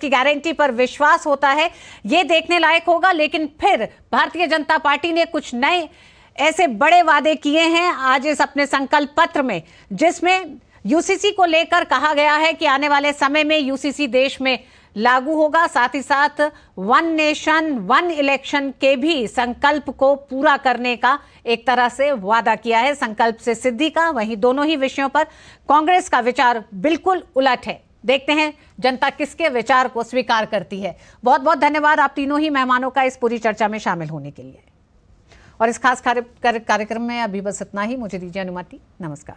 S1: गारंटी पर विश्वास होता है, ये देखने लायक होगा। लेकिन फिर भारतीय जनता पार्टी ने कुछ नए ऐसे बड़े वादे किए हैं आज इस अपने संकल्प पत्र में, जिसमें यूसीसी को लेकर कहा गया है कि आने वाले समय में यूसीसी देश में लागू होगा। साथ ही साथ वन नेशन वन इलेक्शन के भी संकल्प को पूरा करने का एक तरह से वादा किया है, संकल्प से सिद्धि का। वहीं दोनों ही विषयों पर कांग्रेस का विचार बिल्कुल उलट है। देखते हैं जनता किसके विचार को स्वीकार करती है। बहुत बहुत धन्यवाद आप तीनों ही मेहमानों का इस पूरी चर्चा में शामिल होने के लिए। और इस खास कार्यक्रम में अभी बस इतना ही। मुझे दीजिए अनुमति। नमस्कार।